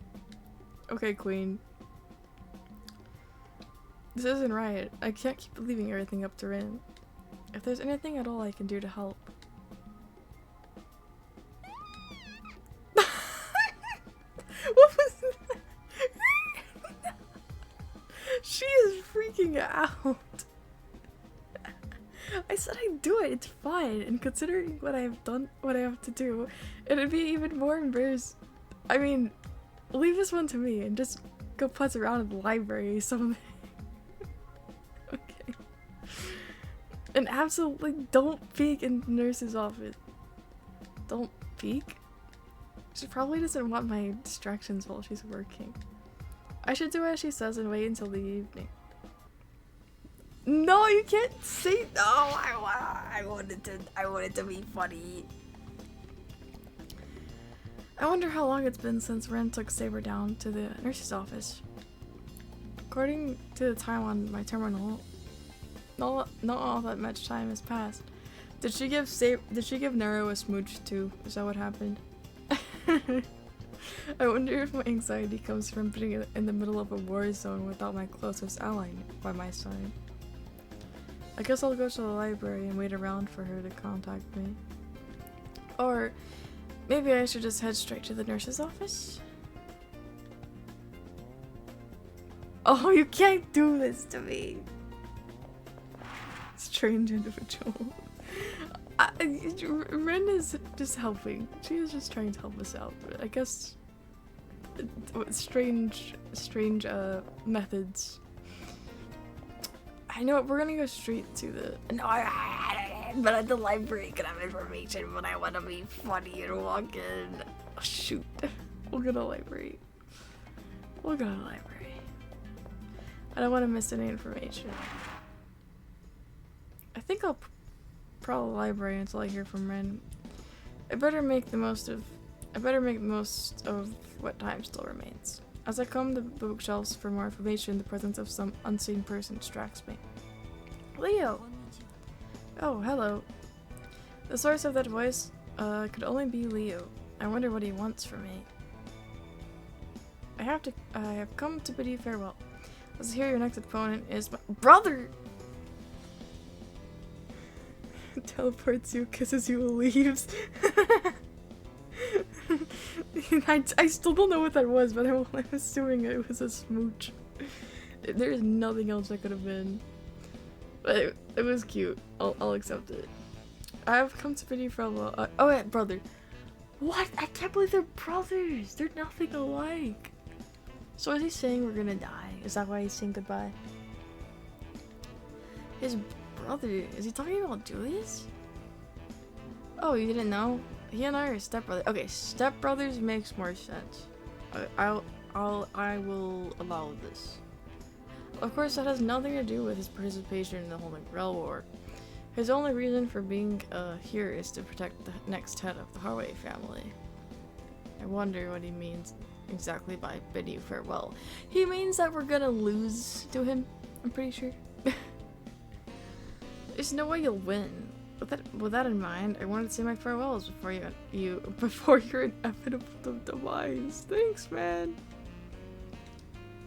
Okay, Queen. This isn't right. I can't keep leaving everything up to Rin. If there's anything at all I can do to help. What was that? She is freaking out. I said I'd do it. It's fine. And considering what I've done, what I have to do, it'd be even more embarrassing. I mean, leave this one to me and just go putz around in the library or something. Okay. And absolutely don't peek in the nurse's office. Don't peek? She probably doesn't want my distractions while she's working. I should do as she says and wait until the evening. No, you can't say no. I wanted to be funny. I wonder how long it's been since Ren took Saber down to the nurse's office. According to the time on my terminal, not all that much time has passed. Did she give Nero a smooch too? Is that what happened? I wonder if my anxiety comes from being in the middle of a war zone without my closest ally by my side. I guess I'll go to the library and wait around for her to contact me. Or maybe I should just head straight to the nurse's office? Oh, you can't do this to me! Strange individual. Ren is just helping. She is just trying to help us out. I guess strange methods. I know we're gonna go straight to the. No, but at the library can have information, but I want to be funny and walk in. Oh, shoot, we'll go to the library. We'll go to the library. I don't want to miss any information. I think I'll prowl the library until I hear from Ren. I better make the most of what time still remains. As I comb the bookshelves for more information, the presence of some unseen person distracts me. Leo! Oh, hello. The source of that voice could only be Leo. I wonder what he wants from me. I have come to bid you farewell. As I hear your next opponent is my brother! Teleports you, kisses you, leaves. I still don't know what that was, but I'm assuming it was a smooch. There's nothing else that could have been. But it was cute. I'll accept it. I have come to bid you farewell. Oh yeah, brother. What? I can't believe they're brothers. They're nothing alike. So is he saying we're gonna die? Is that why he's saying goodbye? His brother. Is he talking about Julius? Oh, you didn't know? He and I are stepbrothers. Okay, stepbrothers makes more sense. I will allow this. Of course, that has nothing to do with his participation in the Holy Grail War. His only reason for being here is to protect the next head of the Harway family. I wonder what he means exactly by bid you farewell. He means that we're gonna lose to him, I'm pretty sure. There's no way you'll win. With that in mind, I wanted to say my farewells before your inevitable demise. Thanks, man.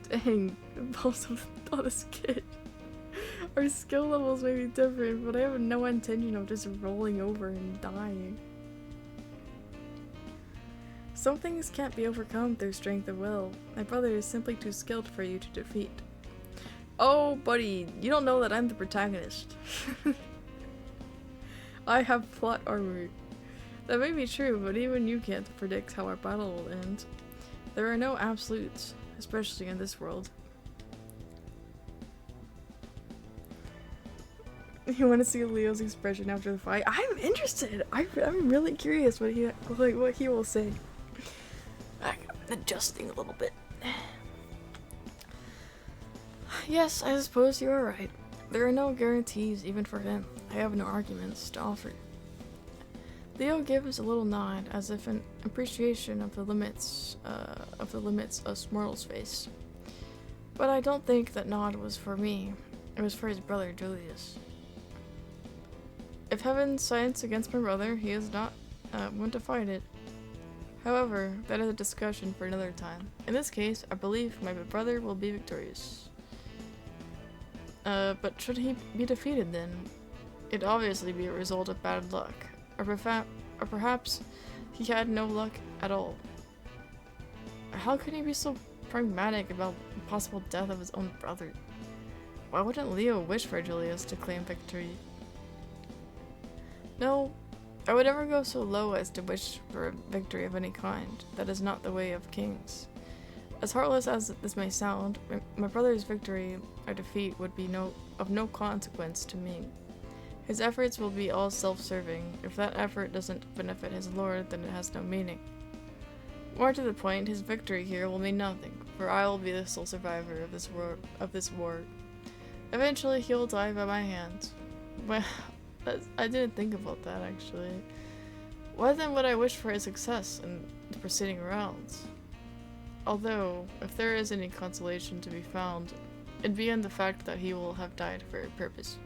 Dang, impulsive thought this kid. Our skill levels may be different, but I have no intention of just rolling over and dying. Some things can't be overcome through strength of will. My brother is simply too skilled for you to defeat. Oh, buddy, you don't know that I'm the protagonist. I have plot armor. That may be true, but even you can't predict how our battle will end. There are no absolutes, especially in this world. You want to see Leo's expression after the fight? I'm interested. I'm really curious what he will say. I'm adjusting a little bit. Yes, I suppose you are right. There are no guarantees even for him. I have no arguments to offer. Leo gives a little nod, as if in appreciation of the limits us mortals face. But I don't think that nod was for me. It was for his brother Julius. If heaven sides against my brother, he is not one to fight it. However, that is a discussion for another time. In this case, I believe my brother will be victorious. But should he be defeated then? It'd obviously be a result of bad luck. Or perhaps he had no luck at all. How could he be so pragmatic about the possible death of his own brother? Why wouldn't Leo wish for Julius to claim victory? No, I would never go so low as to wish for a victory of any kind. That is not the way of kings. As heartless as this may sound, my brother's victory or defeat would be of no consequence to me. His efforts will be all self-serving. If that effort doesn't benefit his lord, then it has no meaning. More to the point, his victory here will mean nothing, for I will be the sole survivor of this war. Eventually, he will die by my hands. Well, I didn't think about that, actually. Why then would I wish for his success in the preceding rounds? Although, if there is any consolation to be found, it'd be in the fact that he will have died for a purpose.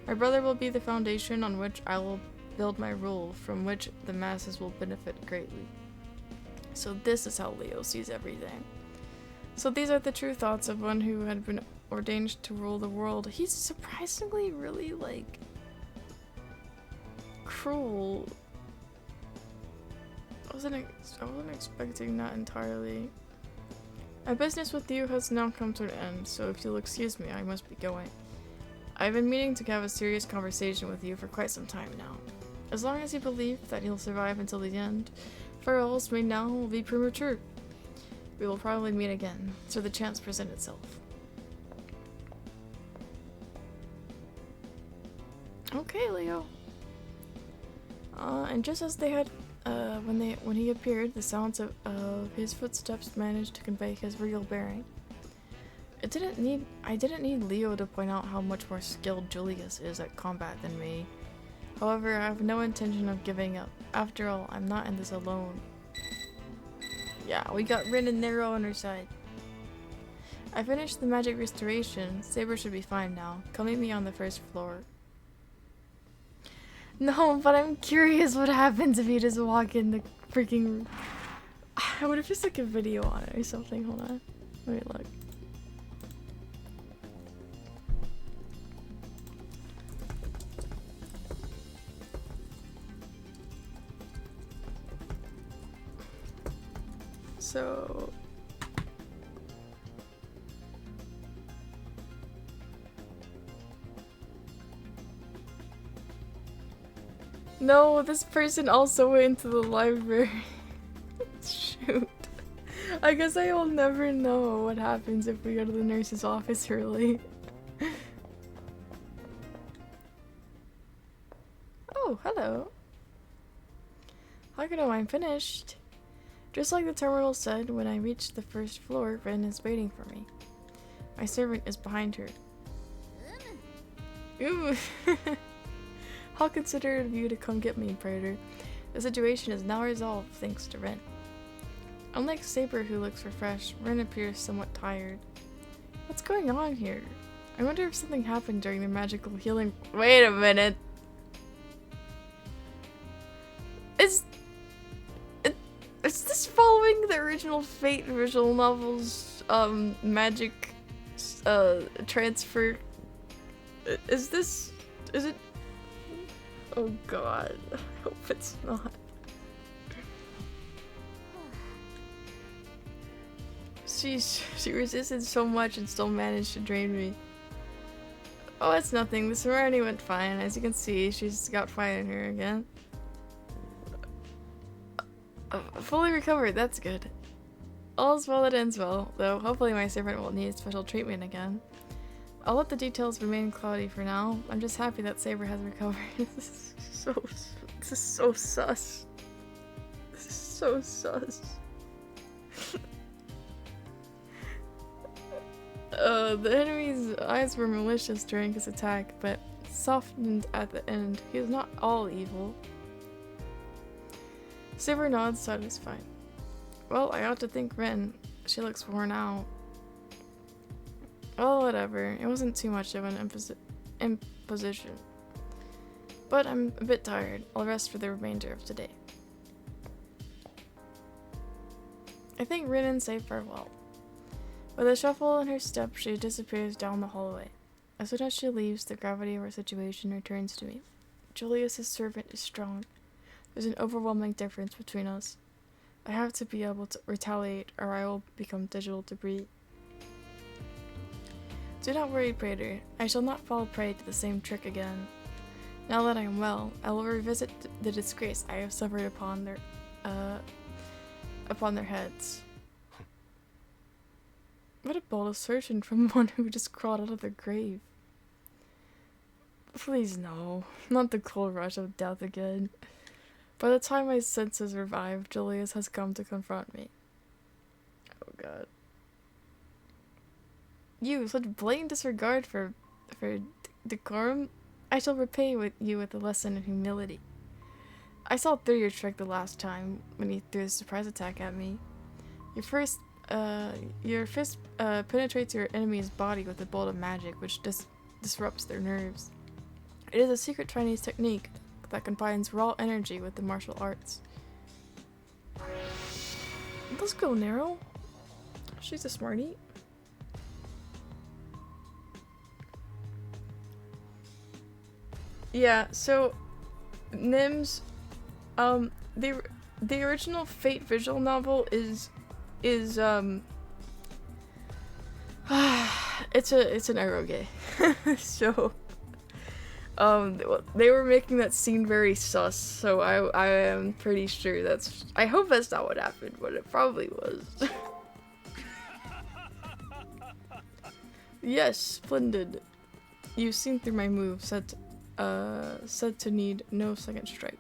My brother will be the foundation on which I will build my rule, from which the masses will benefit greatly. So this is how Leo sees everything. So these are the true thoughts of one who had been ordained to rule the world. He's surprisingly really, cruel. I wasn't expecting that entirely. My business with you has now come to an end, so if you'll excuse me, I must be going. I've been meaning to have a serious conversation with you for quite some time now. As long as you believe that you'll survive until the end, farewells may now be premature. We will probably meet again, should the chance present itself. Okay, Leo. And just as they had, when he appeared, the sounds of his footsteps managed to convey his real bearing. I didn't need Leo to point out how much more skilled Julius is at combat than me. However, I have no intention of giving up. After all, I'm not in this alone. Yeah, we got Rin and Nero on our side. I finished the magic restoration. Saber should be fine now. Come meet me on the first floor. No, but I'm curious what happens if you just walk in the freaking... I would have just like a video on it or something. Hold on. Let me look. So... No, this person also went into the library. Shoot. I guess I will never know what happens if we go to the nurse's office early. Oh, hello. How can I know I'm finished? Just like the terminal said, when I reached the first floor, Ren is waiting for me. My servant is behind her. Ooh. How considerate of you to come get me, Praetor. The situation is now resolved thanks to Ren. Unlike Saber, who looks refreshed, Ren appears somewhat tired. What's going on here? I wonder if something happened during the magical healing— Wait a minute! Is this following the original Fate visual novel's magic transfer? Is it? Oh god, I hope it's not. She resisted so much and still managed to drain me. Oh, it's nothing. The serenity went fine. As you can see, she's got fire in her again. Fully recovered, that's good. All's well that ends well, though hopefully my servant won't need special treatment again. I'll let the details remain cloudy for now. I'm just happy that Saber has recovered. This is so sus. This is so sus. The enemy's eyes were malicious during his attack, but softened at the end. He is not all evil. Saber nods, satisfied. Well, I ought to thank Ren. She looks worn out. Well, whatever. It wasn't too much of an imposition. But I'm a bit tired. I'll rest for the remainder of today. I think Rin and say farewell. With a shuffle in her step, she disappears down the hallway. As soon as she leaves, the gravity of our situation returns to me. Julius's servant is strong. There's an overwhelming difference between us. I have to be able to retaliate, or I will become digital debris. Do not worry, Praetor. I shall not fall prey to the same trick again. Now that I am well, I will revisit the disgrace I have suffered upon their heads. What a bold assertion from one who just crawled out of their grave. Please no, not the cold rush of death again. By the time my senses revive, Julius has come to confront me. Oh god. You, such blatant disregard for decorum. I shall repay you with a lesson in humility. I saw through your trick the last time when you threw a surprise attack at me. Your fist penetrates your enemy's body with a bolt of magic, which disrupts their nerves. It is a secret Chinese technique that combines raw energy with the martial arts. Let's go, Nero. She's a smarty. Yeah, so Nim's the original Fate visual novel is it's an eroge. So they were making that scene very sus, so I am pretty sure I hope that's not what happened, but it probably was. Yes, splendid. You've seen through my move, said to need no second strike.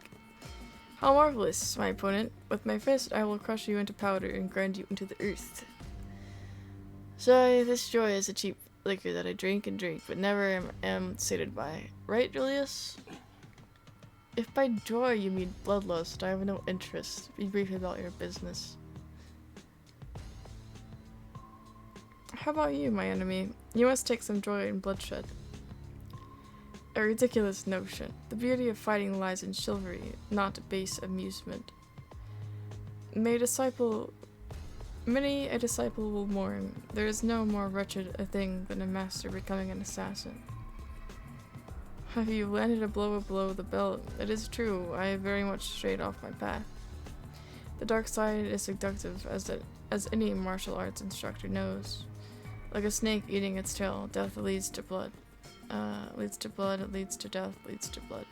How marvelous, my opponent. With my fist, I will crush you into powder and grind you into the earth. Sorry, this joy is a cheap liquor that I drink and drink, but never am sated by. Right, Julius? If by joy you mean bloodlust, I have no interest. Be brief about your business. How about you, my enemy? You must take some joy in bloodshed. A ridiculous notion. The beauty of fighting lies in chivalry, not base amusement. Many a disciple will mourn. There is no more wretched a thing than a master becoming an assassin. Have you landed a blow below the belt? It is true, I have very much strayed off my path. The dark side is seductive, as any martial arts instructor knows. Like a snake eating its tail, death leads to blood. Leads to blood, it leads to death, leads to blood.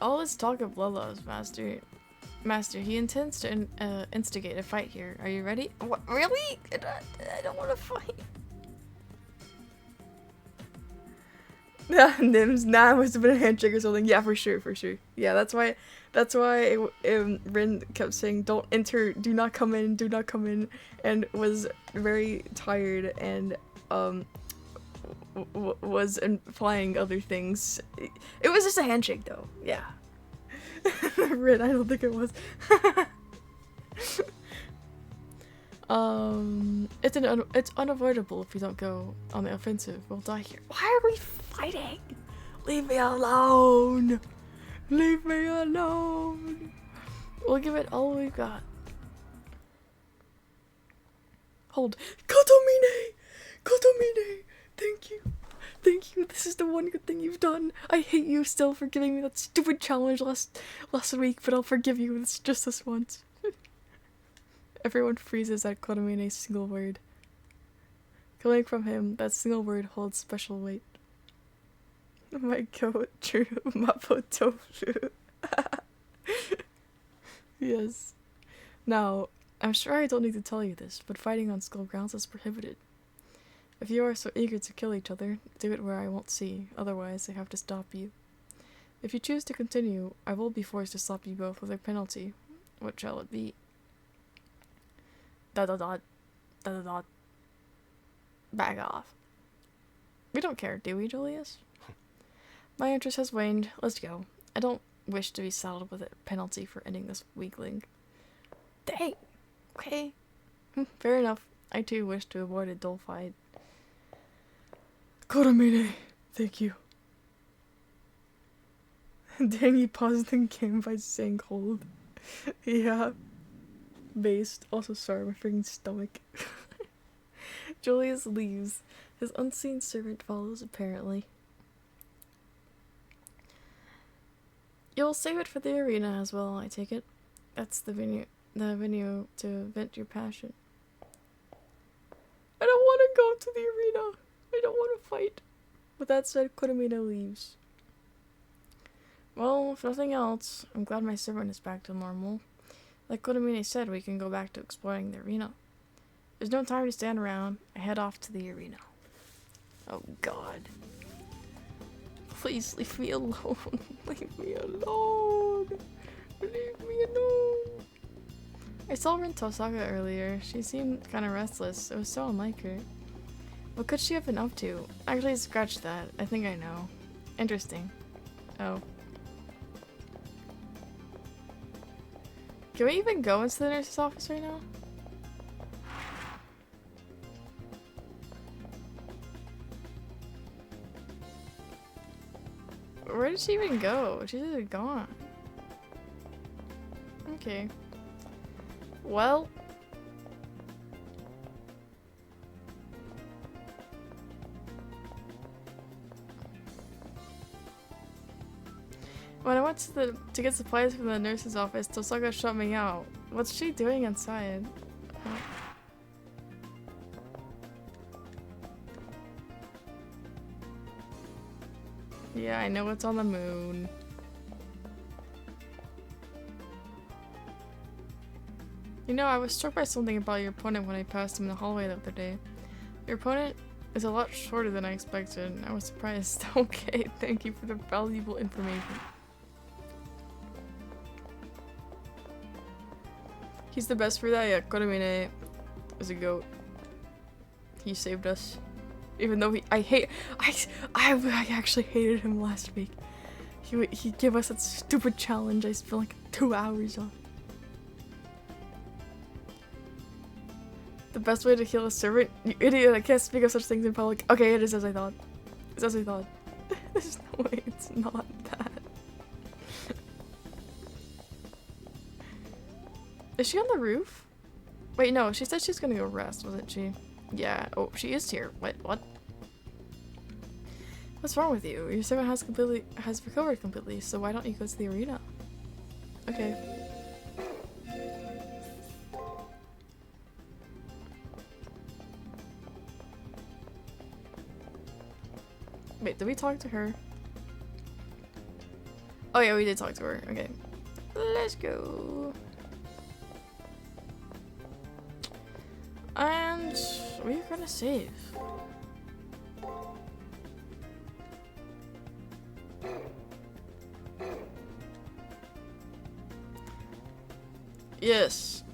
All this talk of Lolo's, Master, he intends to instigate a fight here. Are you ready? What? Really? I don't want to fight. Nims, nah, must have been a handshake or something. Yeah, for sure. Yeah, that's why Rin kept saying, don't enter, do not come in, and was very tired and, was implying other things. It was just a handshake though, yeah. Rin, I don't think it was. It's unavoidable if we don't go on the offensive. We'll die here. Why are we fighting? Leave me alone! Leave me alone! We'll give it all we've got. Hold. Kotomine! Kotomine! Thank you. Thank you. This is the one good thing you've done. I hate you still for giving me that stupid challenge last week, but I'll forgive you. It's just this once. Everyone freezes at Kotomine's single word. Coming from him, that single word holds special weight. My goat, true, mapo tofu. Yes. Now, I'm sure I don't need to tell you this, but fighting on school grounds is prohibited. If you are so eager to kill each other, do it where I won't see, otherwise I have to stop you. If you choose to continue, I will be forced to stop you both with a penalty. What shall it be? ... Back off. We don't care, do we, Julius? My interest has waned. Let's go. I don't wish to be saddled with a penalty for ending this weakling. Dang. Okay. Fair enough. I too wish to avoid a dull fight. Kotomine, thank you. Dang, he paused the game by saying cold. Yeah. Based. Also, sorry, my freaking stomach. Julius leaves. His unseen servant follows, apparently. You'll save it for the arena as well, I take it. That's the venue to vent your passion. I don't want to go to the arena. I don't want to fight. With that said, Kotomine leaves. Well, if nothing else, I'm glad my servant is back to normal. Like Kotomine said, we can go back to exploring the arena. There's no time to stand around. I head off to the arena. Oh god. Please leave me alone. Leave me alone. Leave me alone. I saw Rin Tosaka earlier. She seemed kind of restless. It was so unlike her. What could she have been up to? Actually, scratch that. I think I know. Interesting. Oh. Can we even go into the nurse's office right now? Where did she even go? She's just gone. Okay. Well. When I went to get supplies from the nurse's office, Tosaka shut me out. What's she doing inside? Yeah, I know it's on the moon. You know, I was struck by something about your opponent when I passed him in the hallway the other day. Your opponent is a lot shorter than I expected. I was surprised. Okay, thank you for the valuable information. He's the best for that? Yeah, Kotomine is a goat. He saved us. Even though I actually hated him last week. He gave us that stupid challenge I spent like 2 hours on. The best way to kill a servant? You idiot, I can't speak of such things in public. Okay, it is as I thought. It's as I thought. There's no way it's not that. Is she on the roof? Wait, no, she said she's gonna go rest, wasn't she? Yeah, oh, she is here. What? What's wrong with you? Your servant has recovered completely, so why don't you go to the arena? Okay. Wait, did we talk to her? Oh yeah, we did talk to her. Okay. Let's go. And we're gonna save. Yes.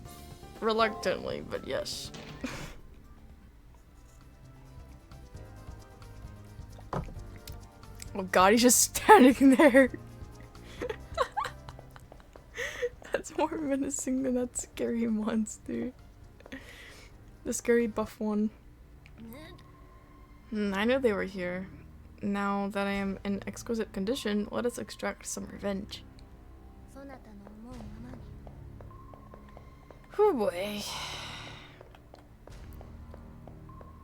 Reluctantly, but yes. Oh god, he's just standing there. That's more menacing than that scary monster. The scary buff one. I knew they were here. Now that I am in exquisite condition, let us extract some revenge. Oh boy.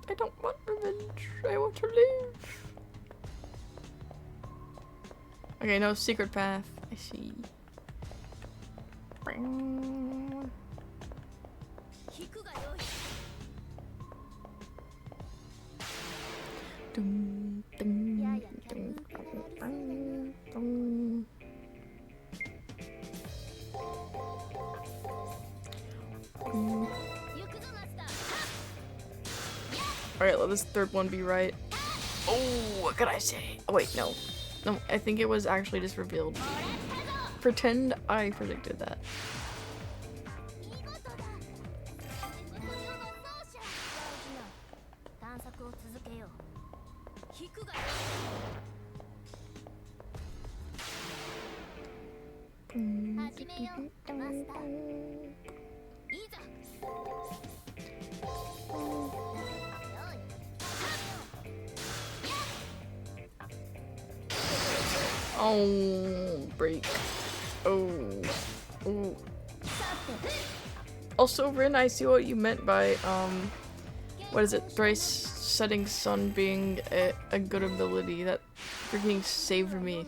I don't want revenge. I want to live. Okay, no secret path. I see. Dum, dum, dum, dum, dum. Alright, let this third one be right. Oh, what could I say? Oh, wait, no. No, I think it was actually just revealed. Pretend I predicted that. Oh, break. Oh. Ooh. Also, Rin, I see what you meant by, what is it? Thrice setting sun being a good ability that freaking saved me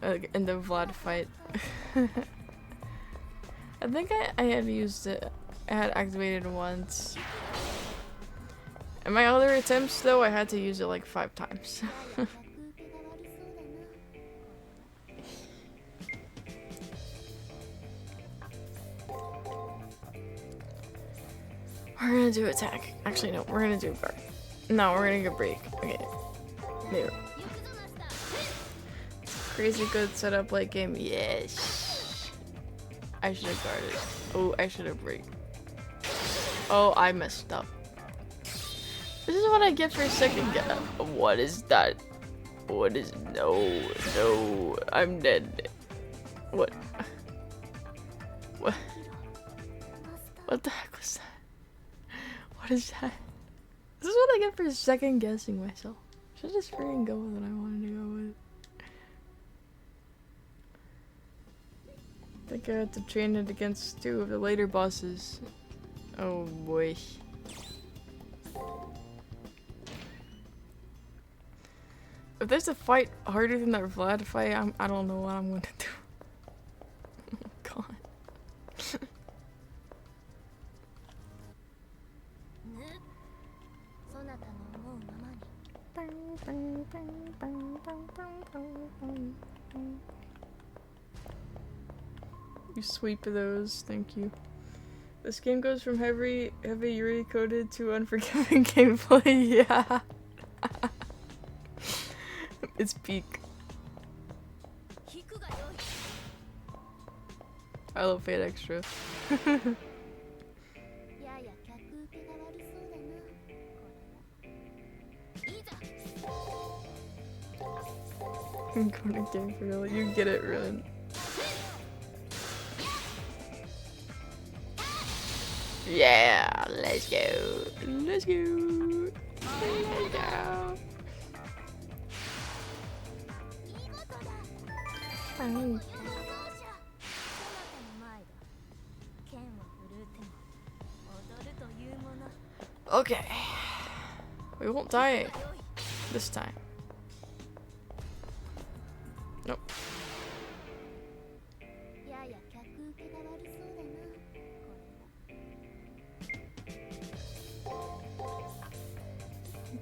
in the Vlad fight. I think I had used it. I had activated it once. In my other attempts, though, I had to use it like 5 times. We're gonna do attack. Actually, no, we're gonna do guard. No, we're gonna go break. Okay. There. Crazy good setup late game. Yes. I should have guarded. Oh, I should have break. Oh, I messed up. This is what I get for a second guess. What is that? What is no, I'm dead. What? What the heck was that? What is that? This is what I get for second guessing myself. Should just freaking go with what I wanted to go with. I think I had to train it against 2 of the later bosses. Oh boy. If there's a fight harder than that Vlad fight, I don't know what I'm gonna do. Oh god. You sweep those, thank you. This game goes from heavy Yuri coded to unforgiving gameplay, yeah. It's peak. I love Fate Extra. I'm going to game for real. You get it, Rin. Yeah, let's go. Let's go. Let's go. Fine. Okay. We won't die this time. Nope.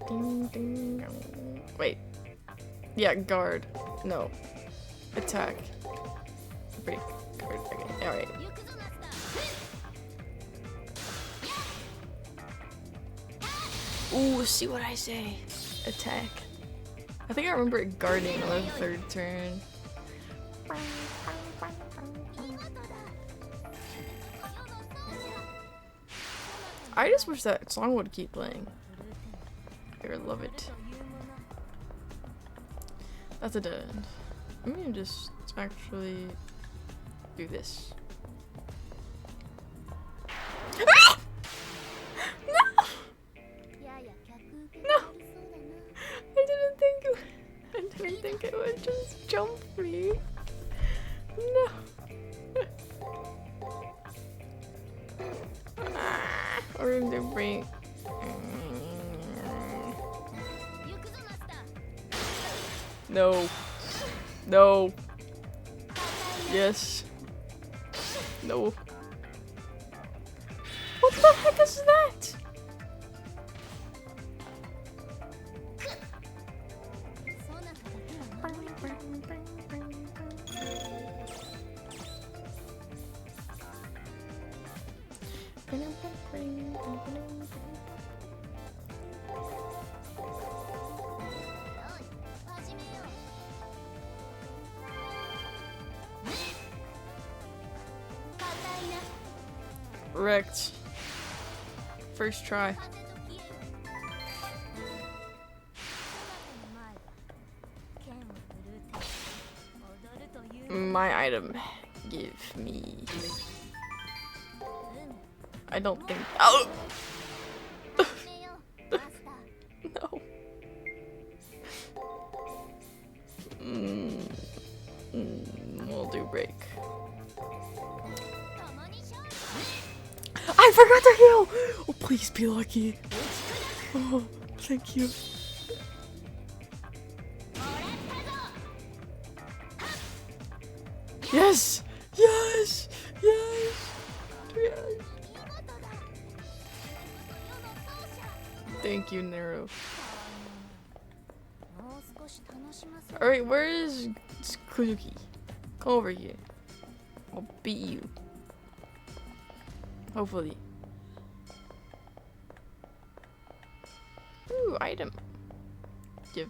Ding, ding, dong. Wait. Yeah, guard. No. Attack. Break. Guard. Okay. Alright. Ooh, see what I say. Attack. I think I remember it guarding on the third turn. I just wish that song would keep playing. I would love it. That's a dead end. I'm gonna just actually do this. Ah! No! No! I didn't think it would just jump me. No. Ah, we're gonna do break. No. No. Yes. No. What the heck is that? Wrecked. First try. My item. Give me. I don't think. Oh! No. We'll do break. I forgot to heal! Oh, please be lucky. Oh, thank you. Yes! Yes! Yes! Yes! Thank you, Nero. Alright, where is Kuzuki? Come over here. I'll beat you. Hopefully. Ooh, item. Give.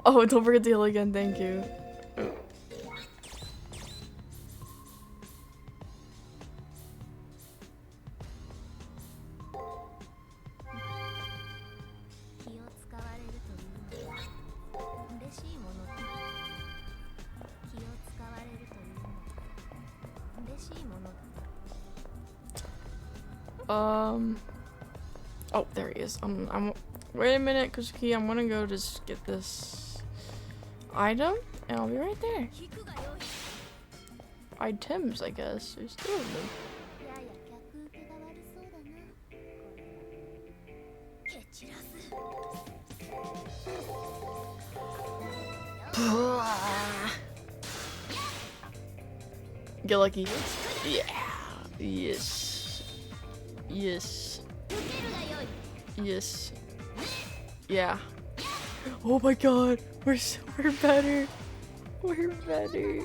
Oh, don't forget to heal again, thank you. Oh, there he is. Wait a minute, Kuzuki. I'm gonna go just get this item, and I'll be right there. Items, I guess. There's two of them. Get lucky. Yeah. Yes. Yes. Yes. Yeah. Oh my god. We're better. We're better.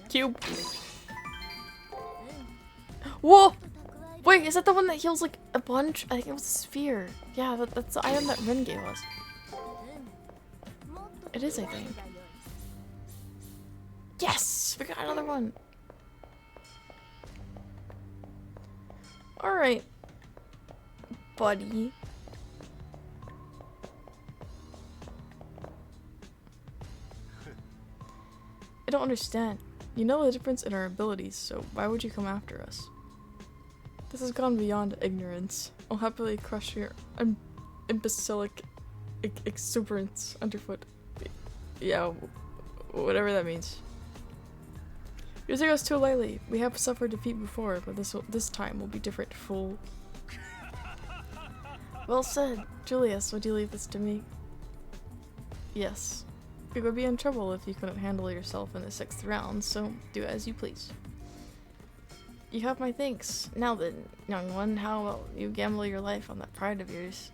Cube. Whoa! Wait, is that the one that heals like a bunch? I think it was a sphere. Yeah, that's the item that Ren gave us. It is, I think. Yes! We got another one. Alright. buddy. I don't understand. You know the difference in our abilities, so why would you come after us? This has gone beyond ignorance. I'll happily crush your imbecilic exuberance underfoot. Yeah, whatever that means. You take us too lightly. We have suffered defeat before, but this time will be different, fool. Well said. Julius, would you leave this to me? Yes. You would be in trouble if you couldn't handle yourself in the 6th round, so do as you please. You have my thanks. Now then, young one, how will you gamble your life on that pride of yours?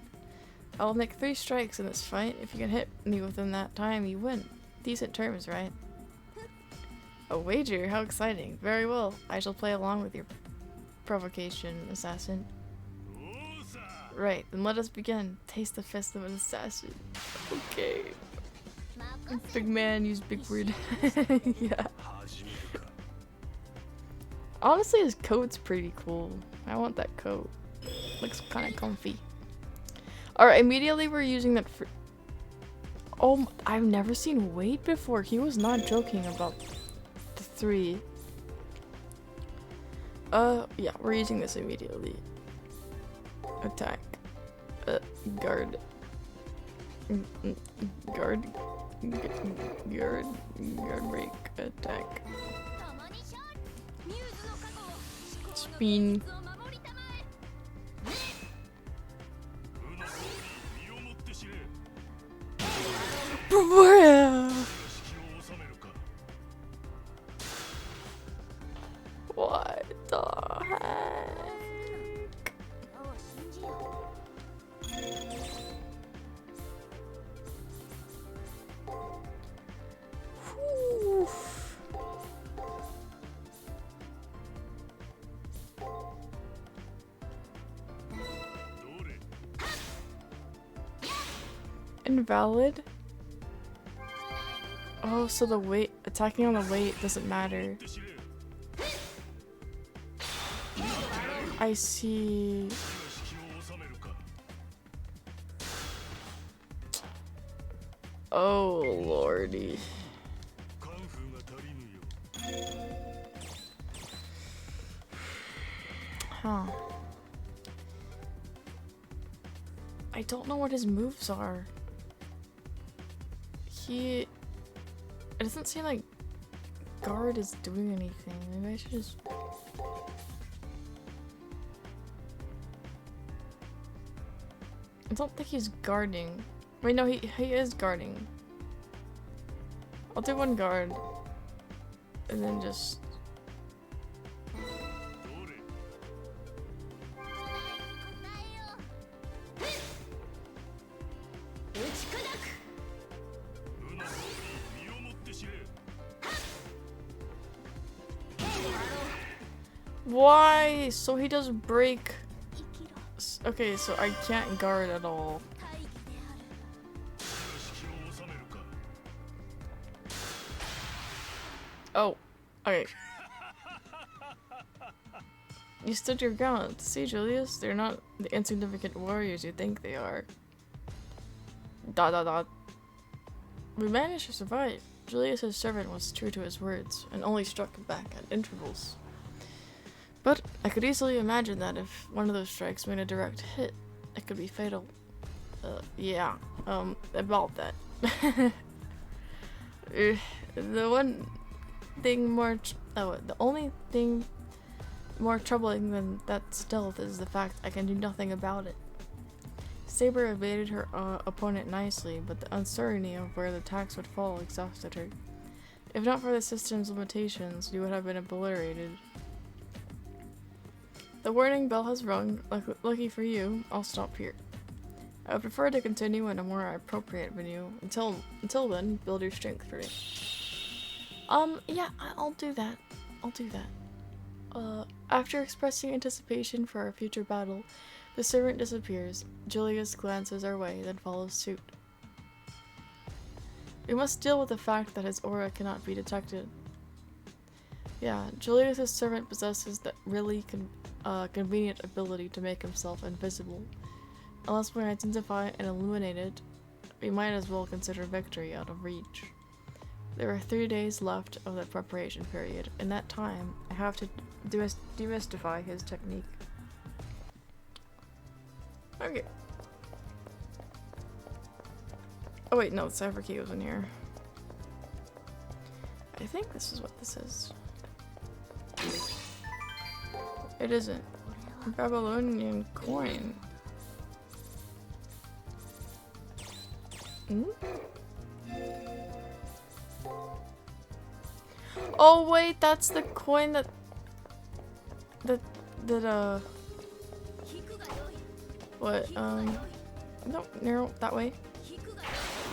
I will make 3 strikes in this fight. If you can hit me within that time, you win. Decent terms, right? A wager? How exciting. Very well. I shall play along with your provocation, assassin. Right, then let us begin. Taste the fist of an assassin. Okay. Big man, use big word. Yeah. Honestly, his coat's pretty cool. I want that coat. Looks kind of comfy. Alright, immediately we're using that for... Oh, I've never seen Wade before. He was not joking about the 3. Yeah, we're using this immediately. Attack. Guard. Guard. Guard break. Attack. Spin. What the heck? Whew. Invalid? Oh, so the weight, attacking on the weight doesn't matter. I see. Oh, lordy. Huh. I don't know what his moves are. It doesn't seem like guard is doing anything. Maybe I should just... I don't think he's guarding. Wait, no, he is guarding. I'll do 1 guard. And then just... Why? So he does break. Okay, so I can't guard at all. Oh, okay. You stood your ground. See, Julius, they're not the insignificant warriors you think they are. ... We managed to survive. Julius's servant was true to his words, and only struck back at intervals. But I could easily imagine that if one of those strikes made a direct hit, it could be fatal. Yeah, about that. The only thing more troubling than that stealth is the fact I can do nothing about it. Saber evaded her opponent nicely, but the uncertainty of where the attacks would fall exhausted her. If not for the system's limitations, you would have been obliterated. The warning bell has rung. Lucky for you, I'll stop here. I would prefer to continue in a more appropriate venue. Until then, build your strength for me. Yeah, I'll do that. I'll do that. After expressing anticipation for our future battle, the servant disappears. Julius glances our way, then follows suit. We must deal with the fact that his aura cannot be detected. Yeah, Julius's servant possesses that really convenient ability to make himself invisible. Unless we're identified and eliminated, we might as well consider victory out of reach. There are 3 days left of the preparation period. In that time, I have to demystify his technique. Okay. Oh wait, no, the cipher key was in here. I think this is what this is. It isn't. Babylonian coin. Hmm? Oh wait, that's the coin that what, no, narrow, that way.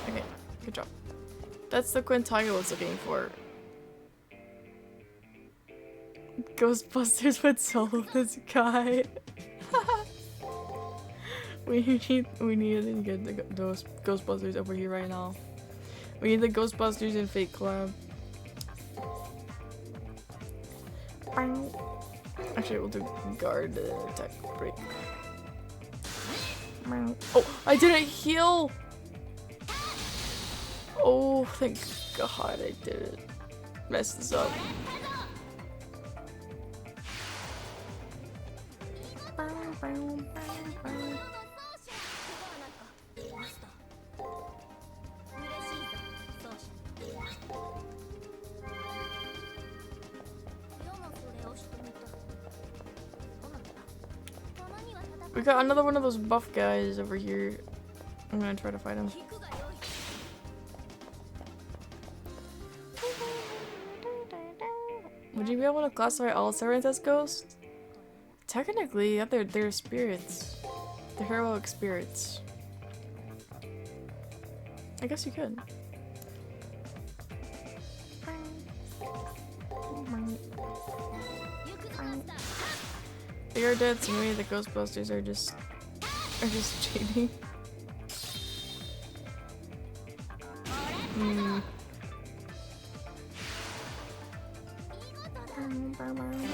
Okay, good job. That's the coin Tiger was looking for. Ghostbusters would solo this guy. we need to get those Ghostbusters over here right now. We need the Ghostbusters in Fate Club. Actually, we'll do guard attack break. Oh, I didn't heal! Oh, thank God I didn't mess this up. We got another one of those buff guys over here. I'm gonna try to fight him. Would you be able to classify all servants as ghosts? Technically, yeah, they're spirits. They're heroic spirits. I guess you could. They are dead, so maybe the Ghostbusters are just cheating.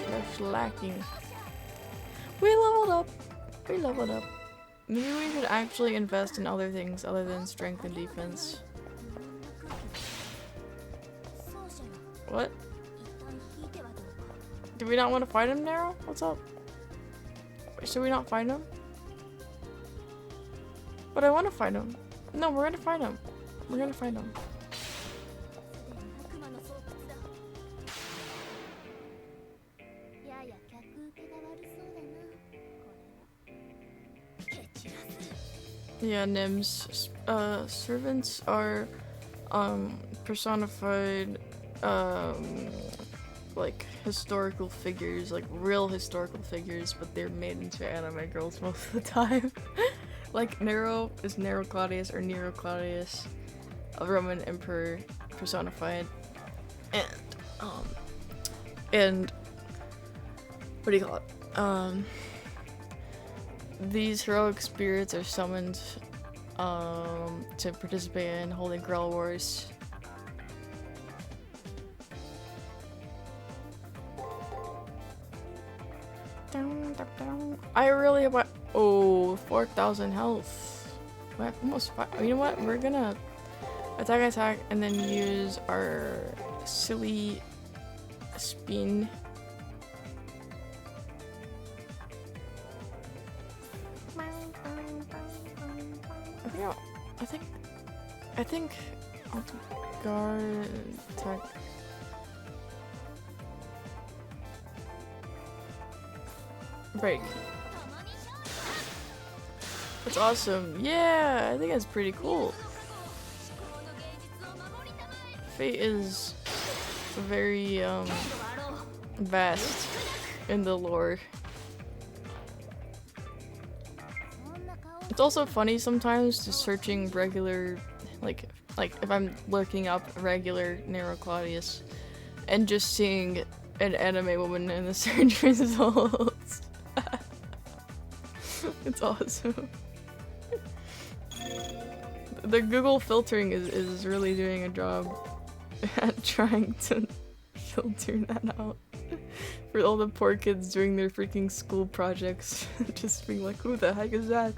They're lacking. We leveled up. We leveled up. Maybe we should actually invest in other things other than strength and defense. What? Do we not want to fight him, Nero? What's up? Should we not fight him? But I want to fight him. No, we're gonna fight him. We're gonna fight him. Yeah, Nims. Servants are personified like historical figures, like real historical figures, but they're made into anime girls most of the time. Like Nero is Nero Claudius or Nero Claudius, a Roman emperor personified, and what do you call it? These heroic spirits are summoned to participate in Holy Grail Wars. I really want. Oh, 4,000 health. What? Almost 5. You know what? We're gonna attack, and then use our silly spin. I think I'll do guard attack. Break. That's awesome. Yeah, I think that's pretty cool. Fate is very vast in the lore. It's also funny sometimes just searching regular, like if I'm looking up regular Nero Claudius and just seeing an anime woman in the search results. It's awesome. The Google filtering is really doing a job at trying to filter that out for all the poor kids doing their freaking school projects. Just being like, who the heck is that?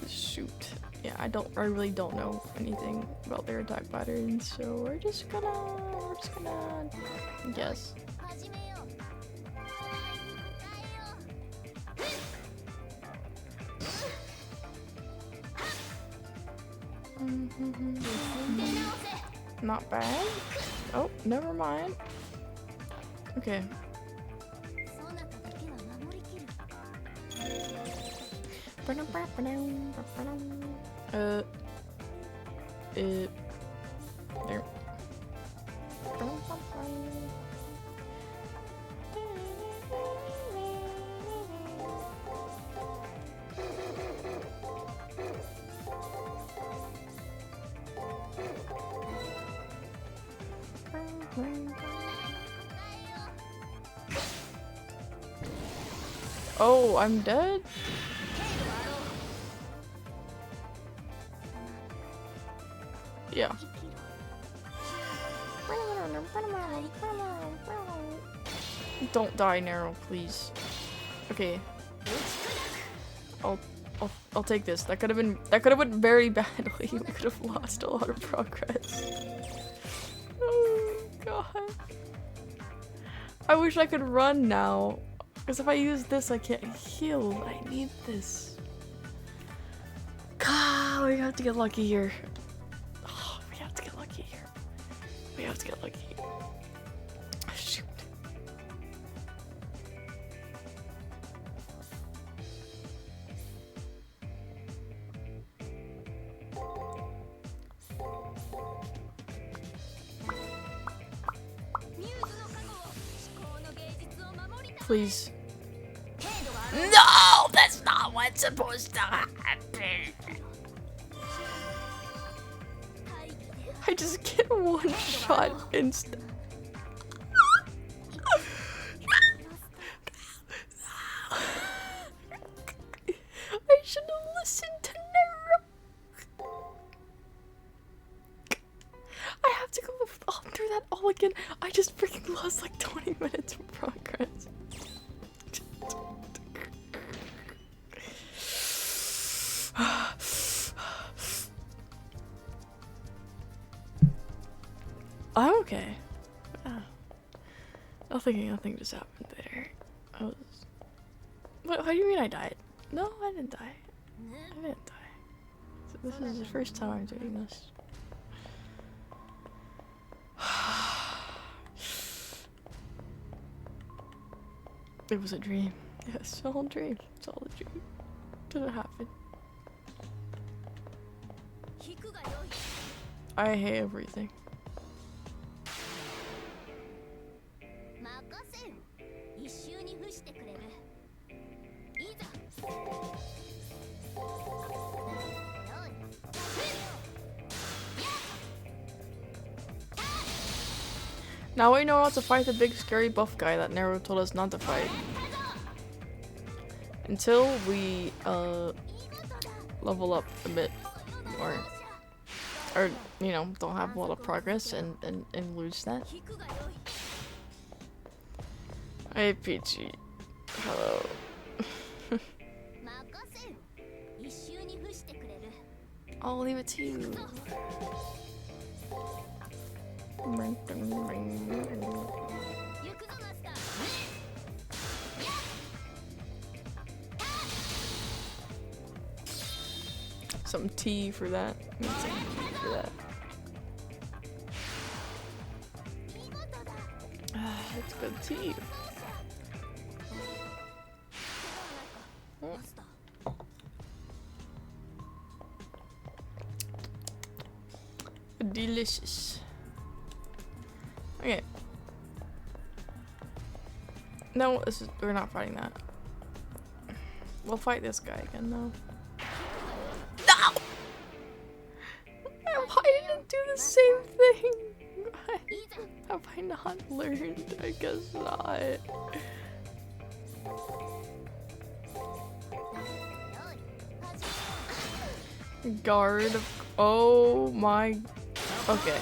Shoot. Yeah, I really don't know anything about their attack patterns, so we're just gonna guess. 始めよう。耐えよう。 Not bad. Oh, never mind. Okay. そなただけは守りきる。 There. Oh, I'm dead? Yeah. Don't die, Nero, please. Okay. I'll take this. That could have went very badly. We could have lost a lot of progress. Oh god. I wish I could run now. Because if I use this, I can't heal. I need this. God, we have to get lucky here. Oh, we have to get lucky here. We have to get lucky. Shoot. Please. No, that's not what's supposed to happen. I just get one shot instead. I should have listened to Nero. I have to go through that all again. I just freaking lost like 20 minutes of progress. I'm okay. Nothing just happened there. What do you mean I died? No, I didn't die. I didn't die. So this is the first time I'm doing this. It was a dream. Yes, it's all a dream. It's all a dream. Didn't happen. I hate everything. Now we know not to fight the big scary buff guy that Nero told us not to fight. Until we level up a bit more. Or, you know, don't have a lot of progress and lose that. Hey Peachy. Hello. I'll leave it to you. Some tea for that. Some tea for that. It's good tea. Delicious. Okay. No, we're not fighting that. We'll fight this guy again though. No! Why did it do the same thing? Have I not learned? I guess not. Guard. Oh my. Okay.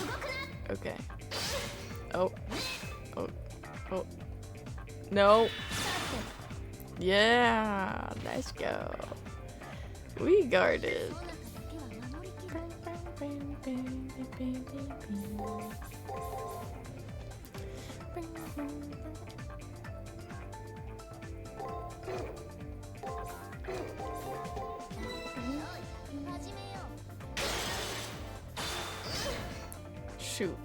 Okay. Oh. Oh. Oh. No. Yeah, let's go. We guarded. 始めよ Shoot.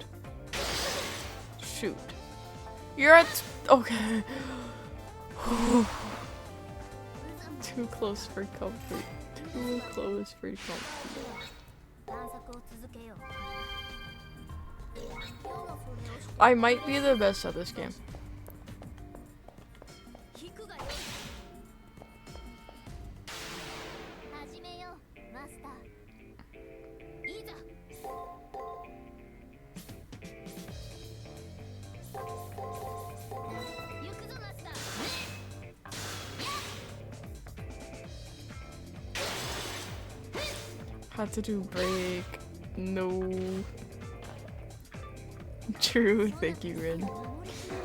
Shoot. You're at. Okay. Too close for comfort. Too close for comfort. う探索を続けよう今日もそれをして I might be the best at this game. 引くがよい始めようマスターいざ行くぞマスター Had to do break. No. True. Thank you, Rin. 守りしろ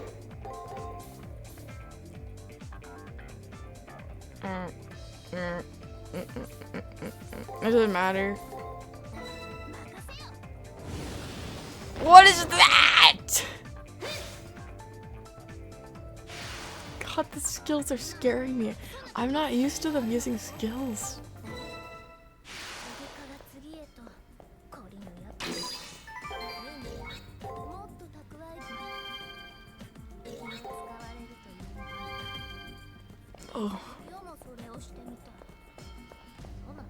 It doesn't matter. 任せよ What is that? God, the skills are scaring me. I'm not used to them using skills. 次から次へと懲りぬやつもっと蓄えず気を使われるという Oh. 世もそれをしてみたそなた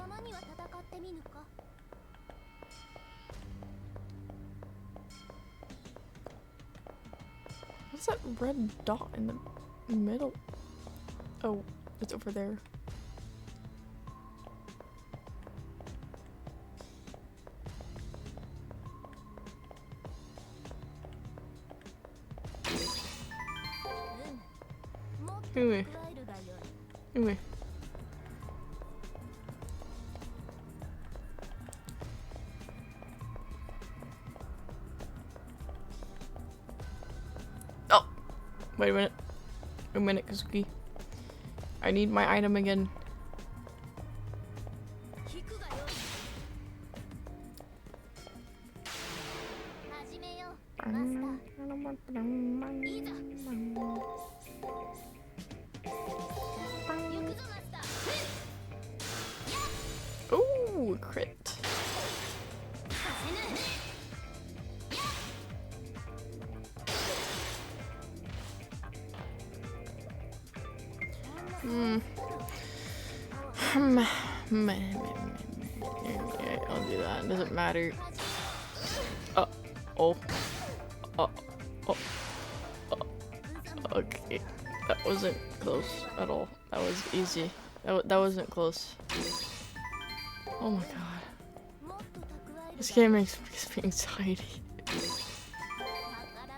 たまには戦ってみぬか What's that red dot in the middle? Oh, it's over there. Anyway. Anyway. Oh! Wait a minute. A minute, Kazuki. I need my item again. 引くがよい始めようマスターいざ行くぞマスター Ooh, crit. させぬ Hmm. Yeah, I'll do that. It doesn't matter. Oh. Oh. Oh. Oh. Okay. That wasn't close at all. That was easy. That wasn't close. Oh my god. もっと蓄える This game makes me anxiety. 宝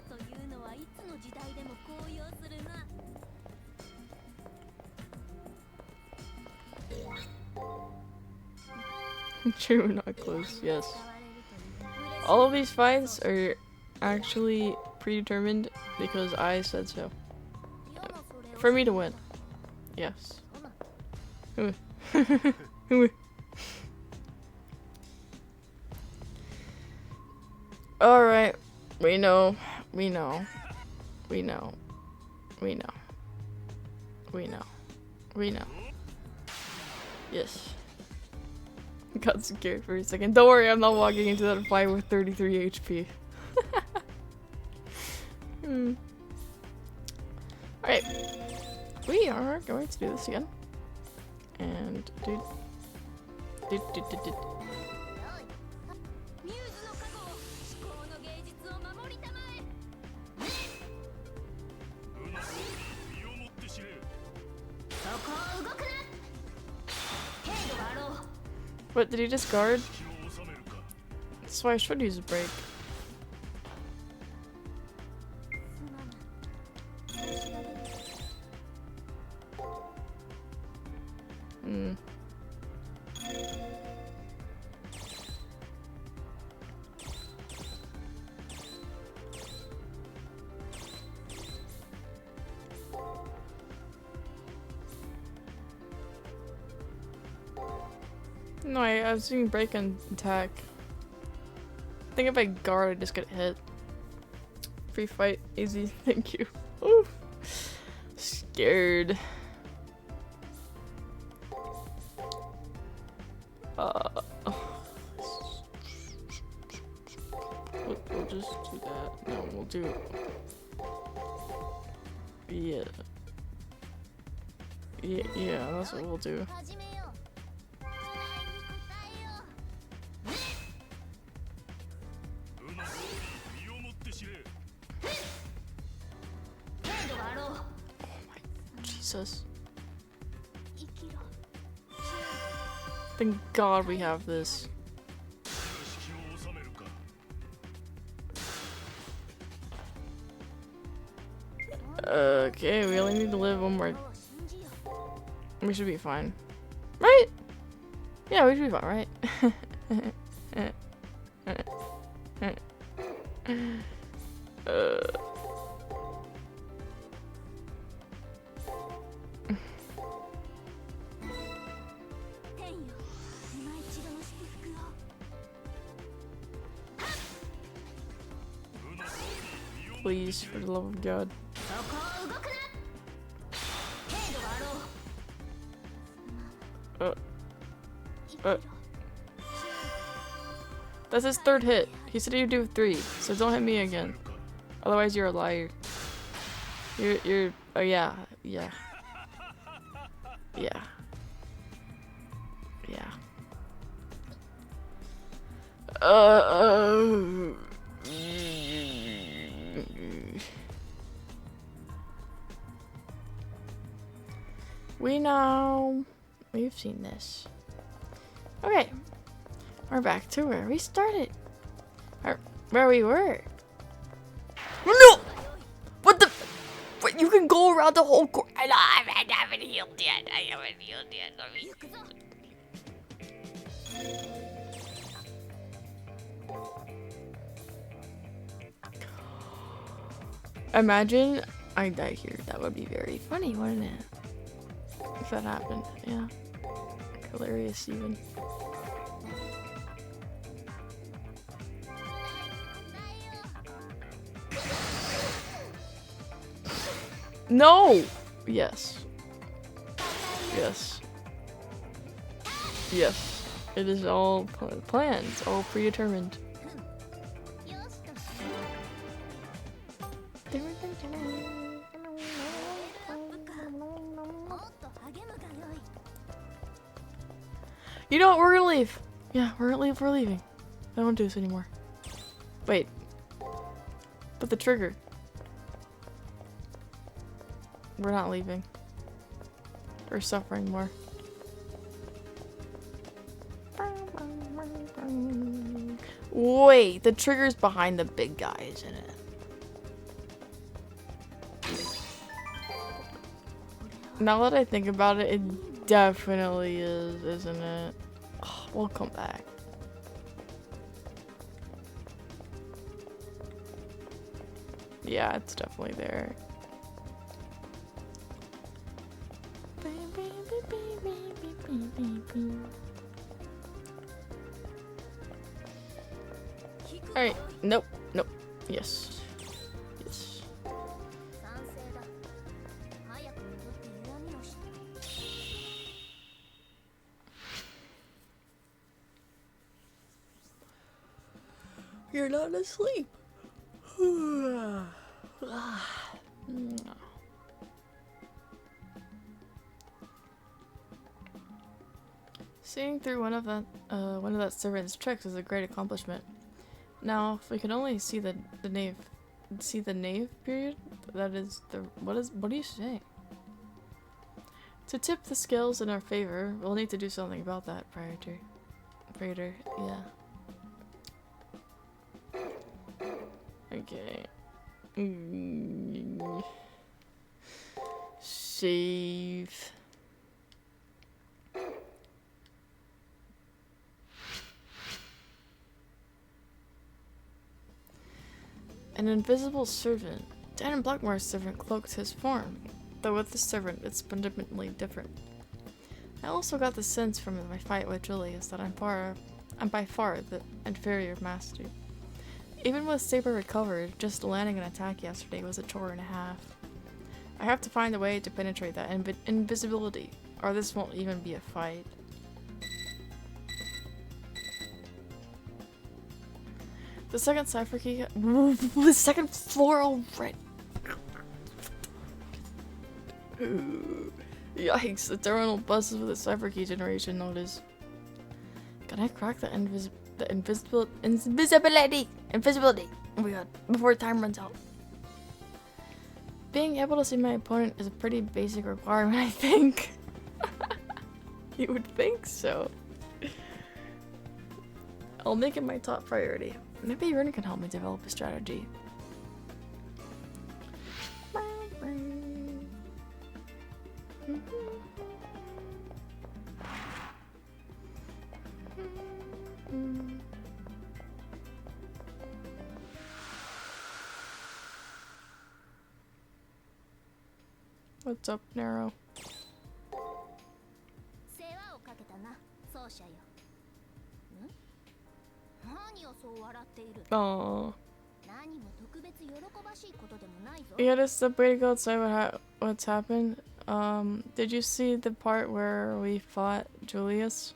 というのはいつの時代でも高揚するな True, not close. Yes. All of these fights are actually predetermined because I said so. For me to win. Yes. Alright. We know. We know. We know. We know. We know. We know. Yes. Got scared for a second. Don't worry, I'm not walking into that fight with 33 HP. Alright. We are going to do this again. And do. ミューズの加護を思考の芸術を守りたまえ そこを動くな程度があろう What, did he discard? That's why I should use a break. すまない仕上げる Hmm. No, I was doing break and attack. I think if I guard, I just get hit. Free fight, easy, thank you. Ooh. Scared. We'll just do that. No, we'll do. Yeah. Yeah, that's what we'll do. 始めよう。期待に応えよう。うの通り身をもって知れ。程度があろう。 Jesus. 生きろ。 Thank God we have this. 屋敷を収めるか。 Okay, we only need to live one more. を信じよう。 We should be fine. Right? Yeah, we should be fine, right?天よ、今一度の祝福を。 うの通り身をも Please, for the love of God. そこを動くな。程度があろう。 Uh, 生きろ。 that's his third hit. He said he'd do 3, so don't hit me again. Otherwise, you're a liar. You're. Oh yeah, yeah, yeah, yeah. We know. We've seen this. Okay. We're back to where we started. Or where we were. No! What the? What, you can go around the whole court. I haven't healed yet. I haven't healed yet. Let me- 行くぞ。 Imagine I die here. That would be very funny, wouldn't it? If that happened. Yeah. Hilarious even. No! Yes. Yes. Yes. It is all planned. It's all predetermined. よしとし。 もっと励むがよい。 You know what? We're gonna leave. Yeah, we're gonna leave. We're leaving. I don't want to do this anymore. Wait. But the trigger. We're not leaving. We're suffering more. Wait, the trigger's behind the big guy, isn't it? Now that I think about it, it definitely is, isn't it? Oh, we'll come back. Yeah, it's definitely there. Alright, nope, nope, yes. Yes. 賛成だ。早く戻って弱みを知って。 You're not asleep. Seeing through one of that servant's tricks is a great accomplishment. Now, if we could only see the knave, period. That is the what are you saying? To tip the scales in our favor, we'll need to do something about that, Praetor. Yeah. Okay. Save. An invisible servant. Dan Blackmore's servant cloaked his form, though with the servant it's fundamentally different. I also got the sense from my fight with Julius that I'm by far the inferior master. Even with Saber recovered, just landing an attack yesterday was a chore and a half. I have to find a way to penetrate that invisibility, or this won't even be a fight. The second cipher key. The second floor already. Yikes! The terminal buzzes with a cipher key generation notice. Can I crack the invisibility? Oh my god! Before time runs out. Being able to see my opponent is a pretty basic requirement, I think. You would think so. I'll make it my top priority. Maybe Ren can help me develop a strategy. What's up, Narrow? 世話をかけたな、奏者よ。ん？何をそう笑っている？ Aww. 何も特別喜ばしいことでもないぞ。 You gotta step way to go outside what's happened. Did you see the part where we fought Julius?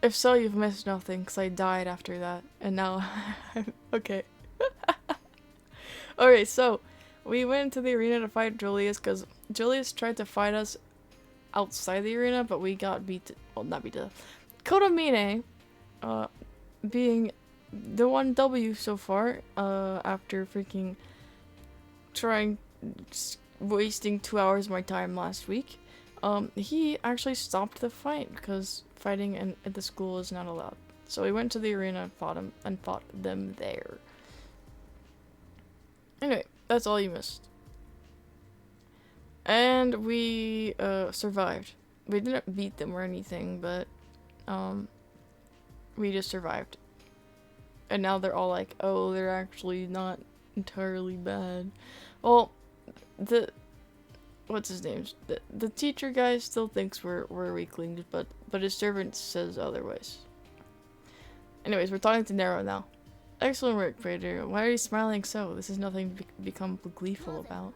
If so, you've missed nothing, because I died after that. And now... okay. Alright, so... We went into the arena to fight Julius, because Julius tried to fight us outside the arena, but we got beat... well, not beat to... Kodomine, being the 1W so far, after freaking... wasting 2 hours of my time last week, he actually stopped the fight because fighting at the school is not allowed. So we went to the arena and fought them there. Anyway, that's all you missed. And we survived. We didn't beat them or anything, but we just survived. And now they're all like, oh, they're actually not entirely bad. Well, what's his name? The teacher guy still thinks we're weaklings, but his servant says otherwise. Anyways, we're talking to Nero now. Excellent work, Praetor. Why are you smiling so? This is nothing to become gleeful about.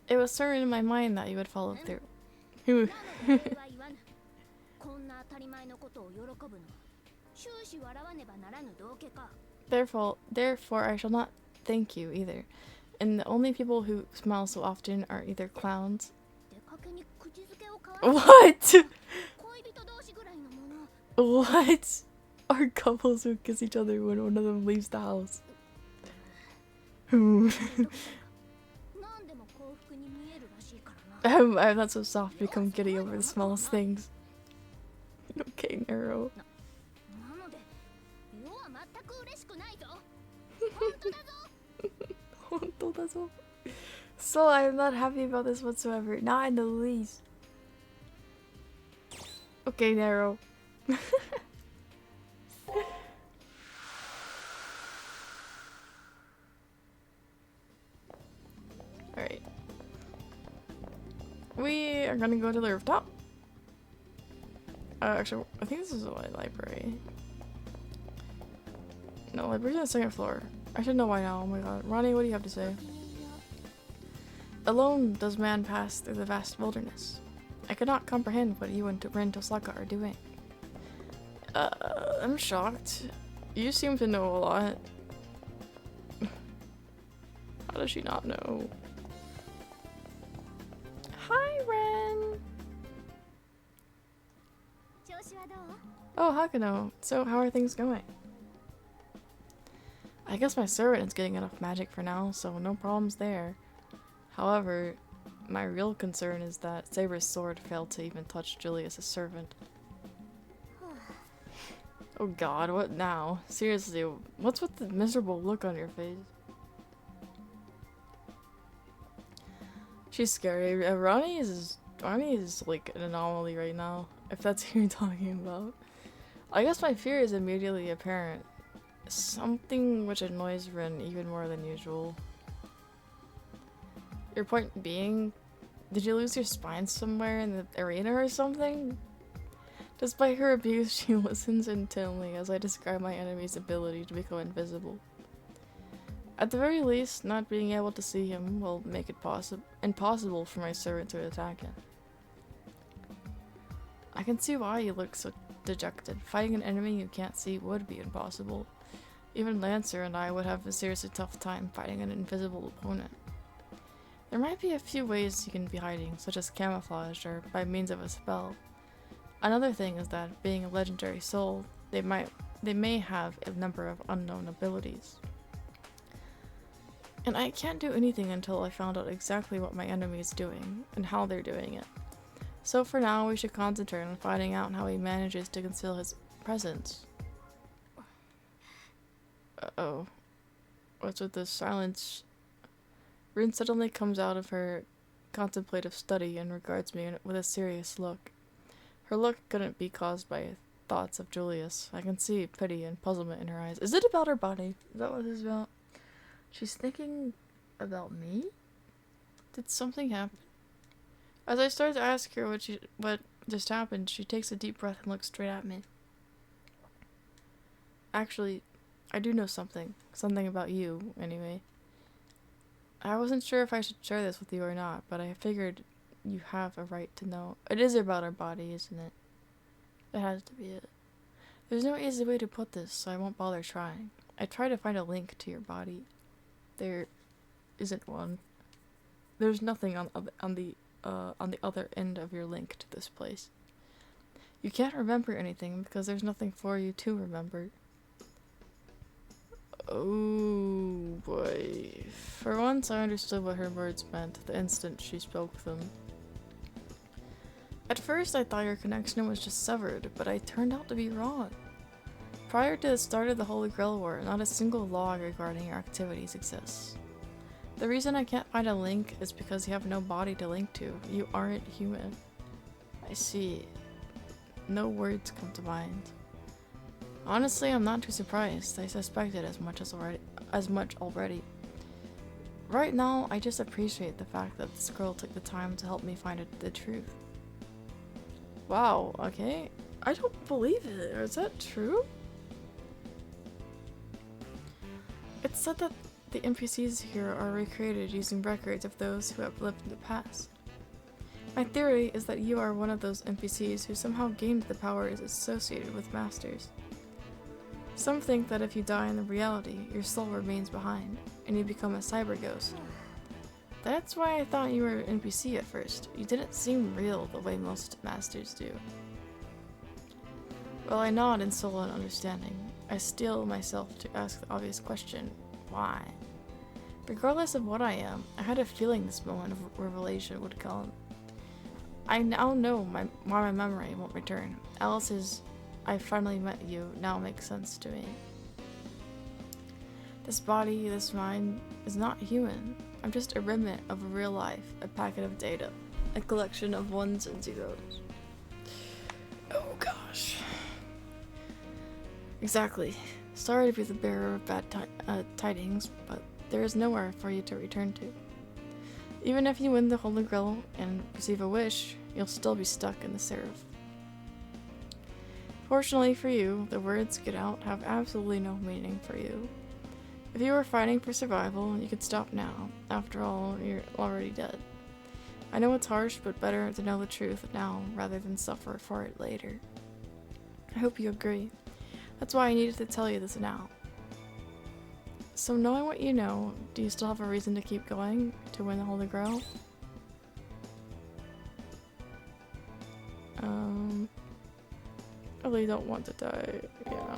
It was certain in my mind that you would follow through. Therefore, I shall not thank you either. And the only people who smile so often are either clowns. What? What? Are couples who kiss each other when one of them leaves the house? I'm not so soft, become giddy over the smallest things. Okay, Nero. So I am not happy about this whatsoever, not in the least. Okay, Nero. Alright. We are gonna go to the rooftop. Actually, I think this is a library. No, library's on the second floor. I should know why now. Oh my god. Ronnie, what do you have to say? Alone does man pass through the vast wilderness. I cannot comprehend what you and Ren Tosaka are doing. I'm shocked. You seem to know a lot. How does she not know? Hi, Ren! Oh, Hakano. So, how are things going? I guess my servant is getting enough magic for now, so no problems there. However, my real concern is that Saber's sword failed to even touch Julius' servant. Oh god, what now? Seriously, what's with the miserable look on your face? She's scary. Ronnie is like an anomaly right now, if that's who you're talking about. I guess my fear is immediately apparent. Something which annoys Ren even more than usual. Your point being, did you lose your spine somewhere in the arena or something? Despite her abuse, she listens intently as I describe my enemy's ability to become invisible. At the very least, not being able to see him will make it impossible for my servant to attack him. I can see why you look so dejected. Fighting an enemy you can't see would be impossible. Even Lancer and I would have a seriously tough time fighting an invisible opponent. There might be a few ways you can be hiding, such as camouflage or by means of a spell. Another thing is that, being a legendary soul, they may have a number of unknown abilities. And I can't do anything until I found out exactly what my enemy is doing, and how they're doing it. So for now, we should concentrate on finding out how he manages to conceal his presence. Uh-oh. What's with this silence? Rin suddenly comes out of her contemplative study and regards me with a serious look. Her look couldn't be caused by thoughts of Julius. I can see pity and puzzlement in her eyes. Is it about her body? Is that what this is about? She's thinking about me? Did something happen? As I start to ask her what just happened, she takes a deep breath and looks straight at me. Actually, I do know something. Something about you, anyway. I wasn't sure if I should share this with you or not, but I figured you have a right to know. It is about our body, isn't it? It has to be it. There's no easy way to put this, so I won't bother trying. I try to find a link to your body. There isn't one. There's nothing on the other end of your link to this place. You can't remember anything because there's nothing for you to remember. Oh boy. For once, I understood what her words meant the instant she spoke them. At first, I thought your connection was just severed, but I turned out to be wrong. Prior to the start of the Holy Grail War, not a single log regarding your activities exists. The reason I can't find a link is because you have no body to link to. You aren't human. I see. No words come to mind. Honestly, I'm not too surprised. I suspected as much already. Right now, I just appreciate the fact that this girl took the time to help me find the truth. Wow, okay. I don't believe it. Is that true? It's said that the NPCs here are recreated using records of those who have lived in the past. My theory is that you are one of those NPCs who somehow gained the powers associated with masters. Some think that if you die in the reality, your soul remains behind, and you become a cyber ghost. That's why I thought you were an NPC at first. You didn't seem real the way most masters do. Well, I nod in sullen understanding. I steel myself to ask the obvious question, why? Regardless of what I am, I had a feeling this moment of revelation would come. I now know why my memory won't return. Alice's I finally met you now makes sense to me. This body, this mind, is not human. I'm just a remnant of a real life, a packet of data, a collection of ones and zeros. Oh gosh. Exactly. Sorry to be the bearer of bad tidings, but there is nowhere for you to return to. Even if you win the Holy Grail and receive a wish, you'll still be stuck in the Seraph. Fortunately for you, the words "get out" have absolutely no meaning for you. If you were fighting for survival, you could stop now. After all, you're already dead. I know it's harsh, but better to know the truth now rather than suffer for it later. I hope you agree. That's why I needed to tell you this now. So knowing what you know, do you still have a reason to keep going to win the Holy Grail? I really don't want to die, yeah.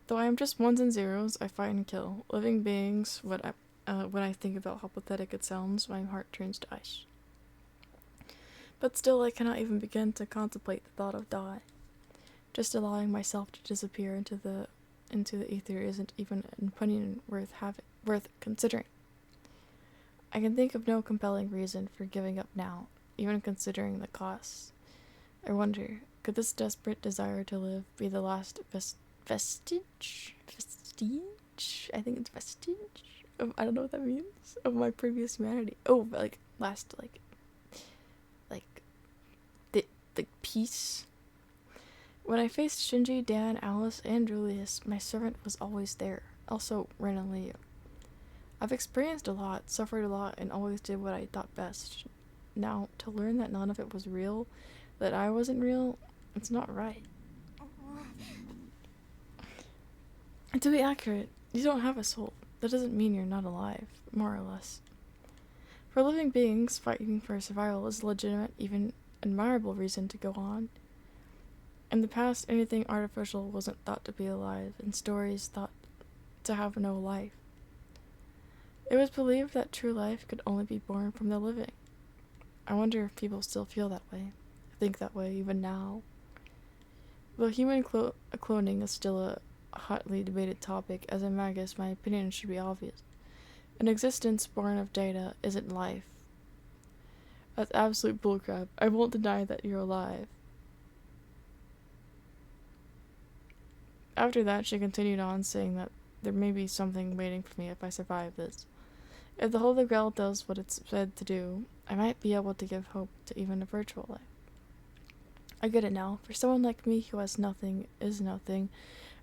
Though I am just ones and zeros, I fight and kill. Living beings, when I think about how pathetic it sounds, my heart turns to ice. But still, I cannot even begin to contemplate the thought of die. Just allowing myself to disappear into the ether isn't even an opinion worth considering. I can think of no compelling reason for giving up now, even considering the costs. I wonder, could this desperate desire to live be the last vestige? I think it's vestige I don't know what that means. Of my previous humanity. Oh, like last like the peace. When I faced Shinji, Dan, Alice, and Julius, my servant was always there. Also, Ren and Leo. I've experienced a lot, suffered a lot, and always did what I thought best. Now, to learn that none of it was real, that I wasn't real, it's not right. And to be accurate, you don't have a soul. That doesn't mean you're not alive, more or less. For living beings, fighting for survival is a legitimate, even admirable reason to go on. In the past, anything artificial wasn't thought to be alive, and stories thought to have no life. It was believed that true life could only be born from the living. I wonder if people still feel that way, think that way even now. Though human cloning is still a hotly debated topic, as a magus, my opinion should be obvious. An existence born of data isn't life. That's absolute bullcrap. I won't deny that you're alive. After that, she continued on, saying that there may be something waiting for me if I survive this. If the Holy Grail does what it's said to do, I might be able to give hope to even a virtual life. I get it now. For someone like me who has nothing, is nothing,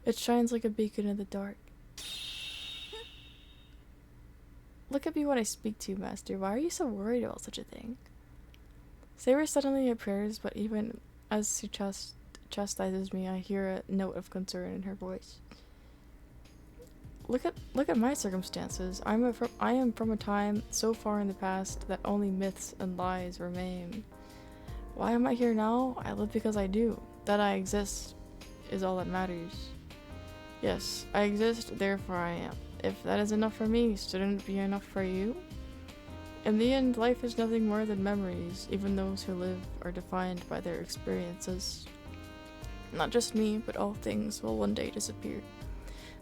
it shines like a beacon in the dark. Look at me when I speak to you, Master. Why are you so worried about such a thing? Saber suddenly appears, but even as she chastises me, I hear a note of concern in her voice. Look at my circumstances. I am from a time so far in the past that only myths and lies remain. Why am I here now? I live because I do. That I exist is all that matters. Yes, I exist, therefore I am. If that is enough for me, shouldn't it be enough for you? In the end, life is nothing more than memories. Even those who live are defined by their experiences. Not just me, but all things will one day disappear.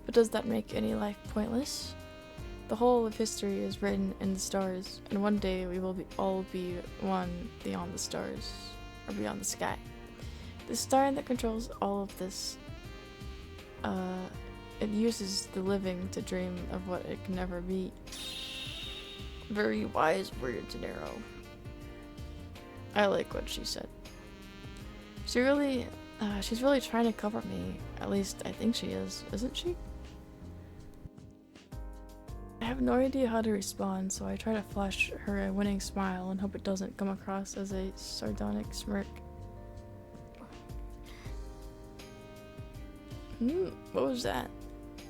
But does that make any life pointless? The whole of history is written in the stars, and one day we will all be one beyond the stars, or beyond the sky. The star that controls all of this, it uses the living to dream of what it can never be. Very wise words, Nero. I like what she said. She's really trying to cover me. At least I think she is, isn't she? I have no idea how to respond, so I try to flash her a winning smile and hope it doesn't come across as a sardonic smirk. What was that?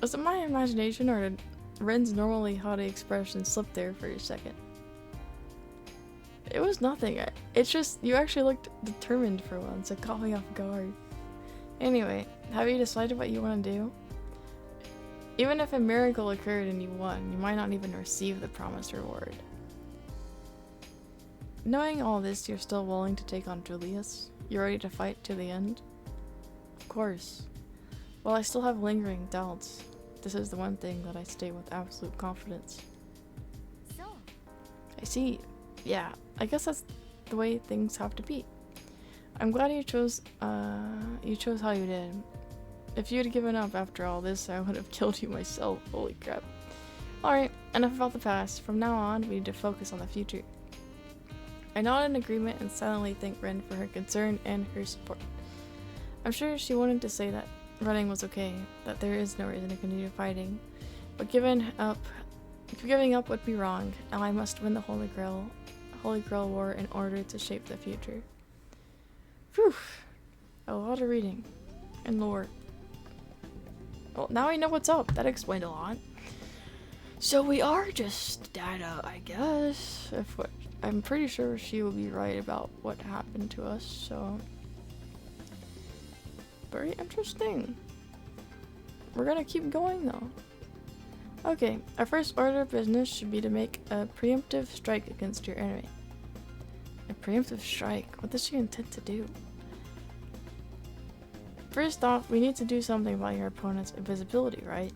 Was it my imagination, or did Ren's normally haughty expression slip there for a second? It was nothing. It's just you actually looked determined for once, it caught me off guard. Anyway, have you decided what you want to do? Even if a miracle occurred and you won, you might not even receive the promised reward. Knowing all this, you're still willing to take on Julius? You're ready to fight to the end? Of course. While I still have lingering doubts, this is the one thing that I state with absolute confidence. So, I see. Yeah, I guess that's the way things have to be. I'm glad you chose how you did. If you had given up after all this, I would have killed you myself. Holy crap. Alright, enough about the past. From now on, we need to focus on the future. I nod in agreement and silently thank Ren for her concern and her support. I'm sure she wanted to say that running was okay, that there is no reason to continue fighting, but giving up would be wrong. Now I must win the Holy Grail War in order to shape the future. Phew, a lot of reading and lore. Well, now I know what's up. That explained a lot. So we are just data, I guess. I'm pretty sure she will be right about what happened to us, so very interesting. We're gonna keep going though. Okay, our first order of business should be to make a preemptive strike against your enemy. A preemptive strike? What does she intend to do? First off, we need to do something about your opponent's invisibility, right?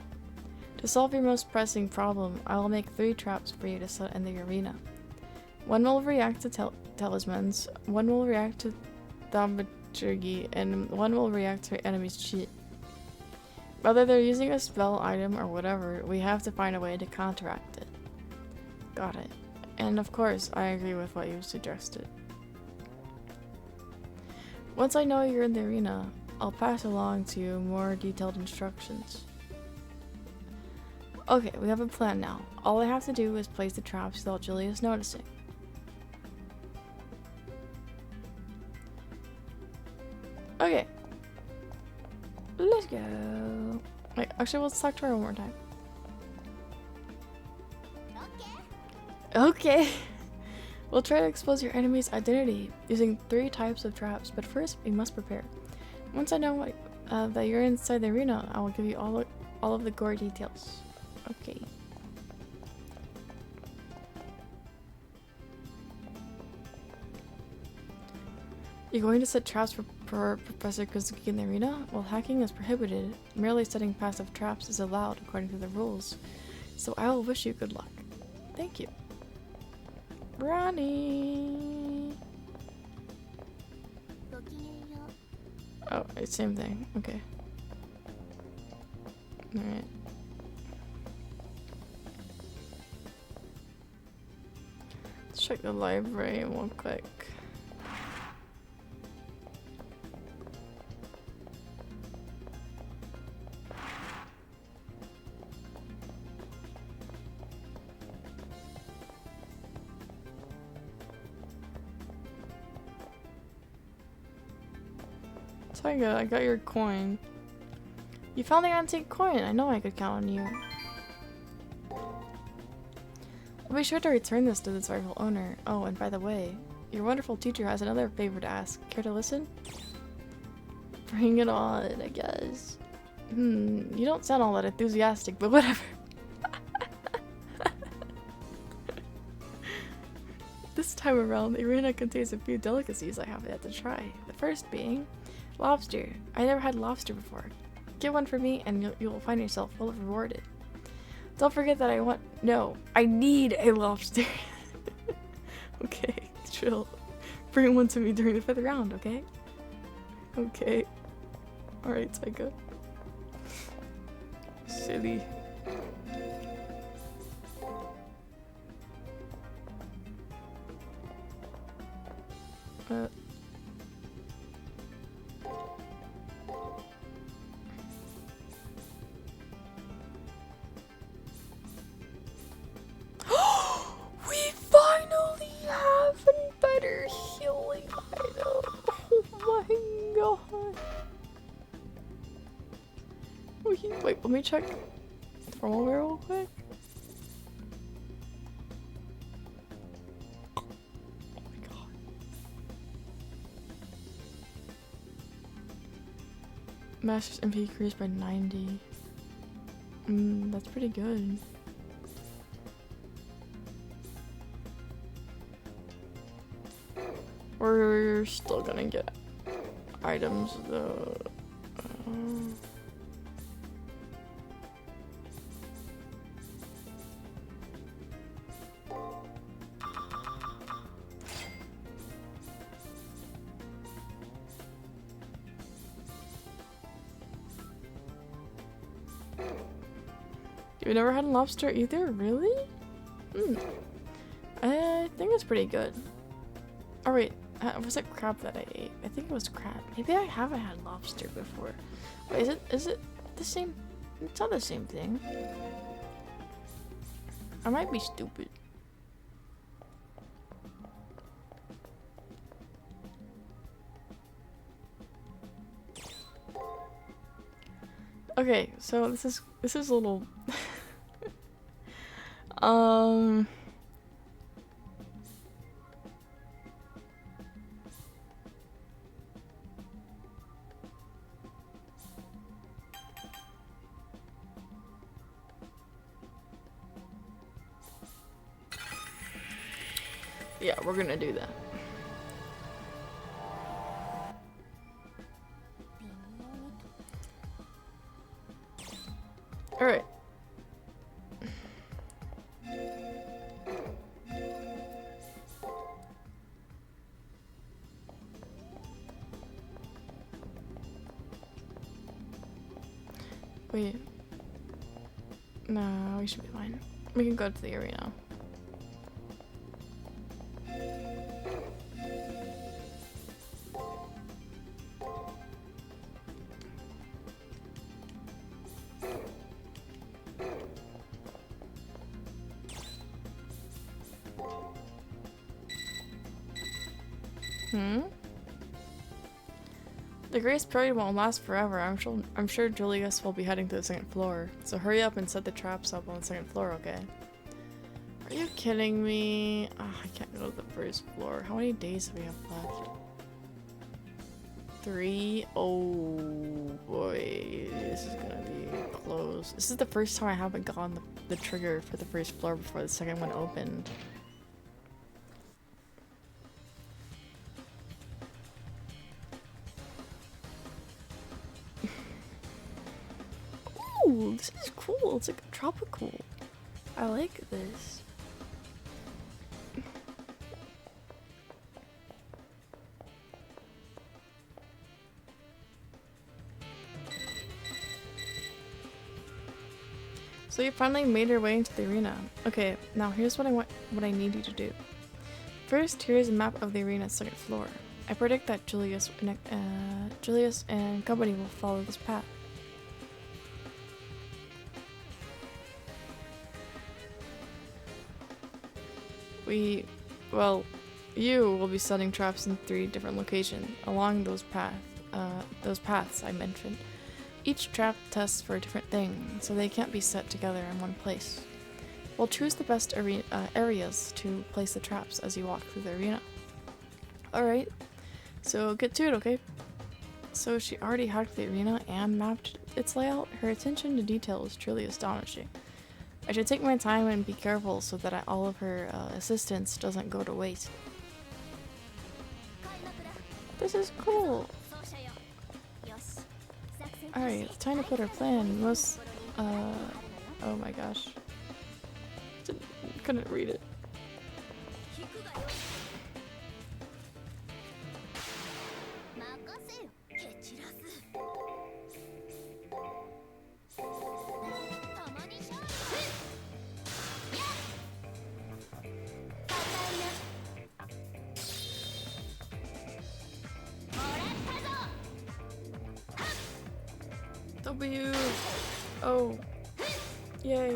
To solve your most pressing problem, I will make 3 traps for you to set in the arena. One will react to talismans, one will react to thaumaturgy, and one will react to enemy's cheat. Whether they're using a spell item or whatever, we have to find a way to counteract it. Got it. And of course, I agree with what you suggested. Once I know you're in the arena, I'll pass along to you more detailed instructions. Okay, we have a plan now. All I have to do is place the traps without Julius noticing. Okay. Let's go. Wait, actually, let's talk to her one more time. Okay. We'll try to expose your enemy's identity using 3 types of traps, but first we must prepare. Once I know that you're inside the arena, I will give you all of the gore details. Okay. You're going to set traps for Professor Kazuki in the arena? Well, hacking is prohibited. Merely setting passive traps is allowed according to the rules. So I will wish you good luck. Thank you. Ronnie! Oh, it's same thing. Okay. Alright. Let's check the library real quick. Taiga, I got your coin. You found the antique coin. I know I could count on you. I'll be sure to return this to its rightful owner. Oh, and by the way, your wonderful teacher has another favor to ask. Care to listen? Bring it on, I guess. You don't sound all that enthusiastic, but whatever. This time around, the arena contains a few delicacies I have yet to try. The first being lobster. I never had lobster before. Get one for me and you'll find yourself well rewarded. Don't forget that I need a lobster. Okay, chill. Bring one to me during the 5th round, okay? Okay. Alright, Taika. Silly. We finally have a better healing item. Oh my god. Wait, let me check thermal wear real quick. Oh my god. Master's MP increased by 90. That's pretty good. We're still gonna get items though. You've never had a lobster either? Really? I think it's pretty good. Oh wait, was it crab that I ate? I think it was crab. Maybe I haven't had lobster before. Wait, is it the same? It's not the same thing. I might be stupid. Okay, so this is a little yeah, we're gonna do that. Alright. Wait. No, we should be fine. We can go to the arena. The grace period won't last forever. I'm sure Julius will be heading to the second floor. So hurry up and set the traps up on the second floor, okay? Are you kidding me? Oh, I can't go to the first floor. How many days do we have left? 3? Oh boy, this is gonna be close. This is the first time I haven't gotten the trigger for the first floor before the second one opened. Ooh, this is cool. It's like tropical. I like this. So you finally made your way into the arena. Okay, now here's what I need you to do. First, here's a map of the arena's second floor. I predict that Julius and company will follow this path. You will be setting traps in 3 different locations along those paths I mentioned. Each trap tests for a different thing, so they can't be set together in one place. We'll choose the best areas to place the traps as you walk through the arena. Alright, so get to it, okay? So she already hacked the arena and mapped its layout. Her attention to detail is truly astonishing. I should take my time and be careful so that all of her assistance doesn't go to waste. This is cool! Alright, it's time to put our plan. Oh my gosh. Couldn't read it. W. Oh. Yay.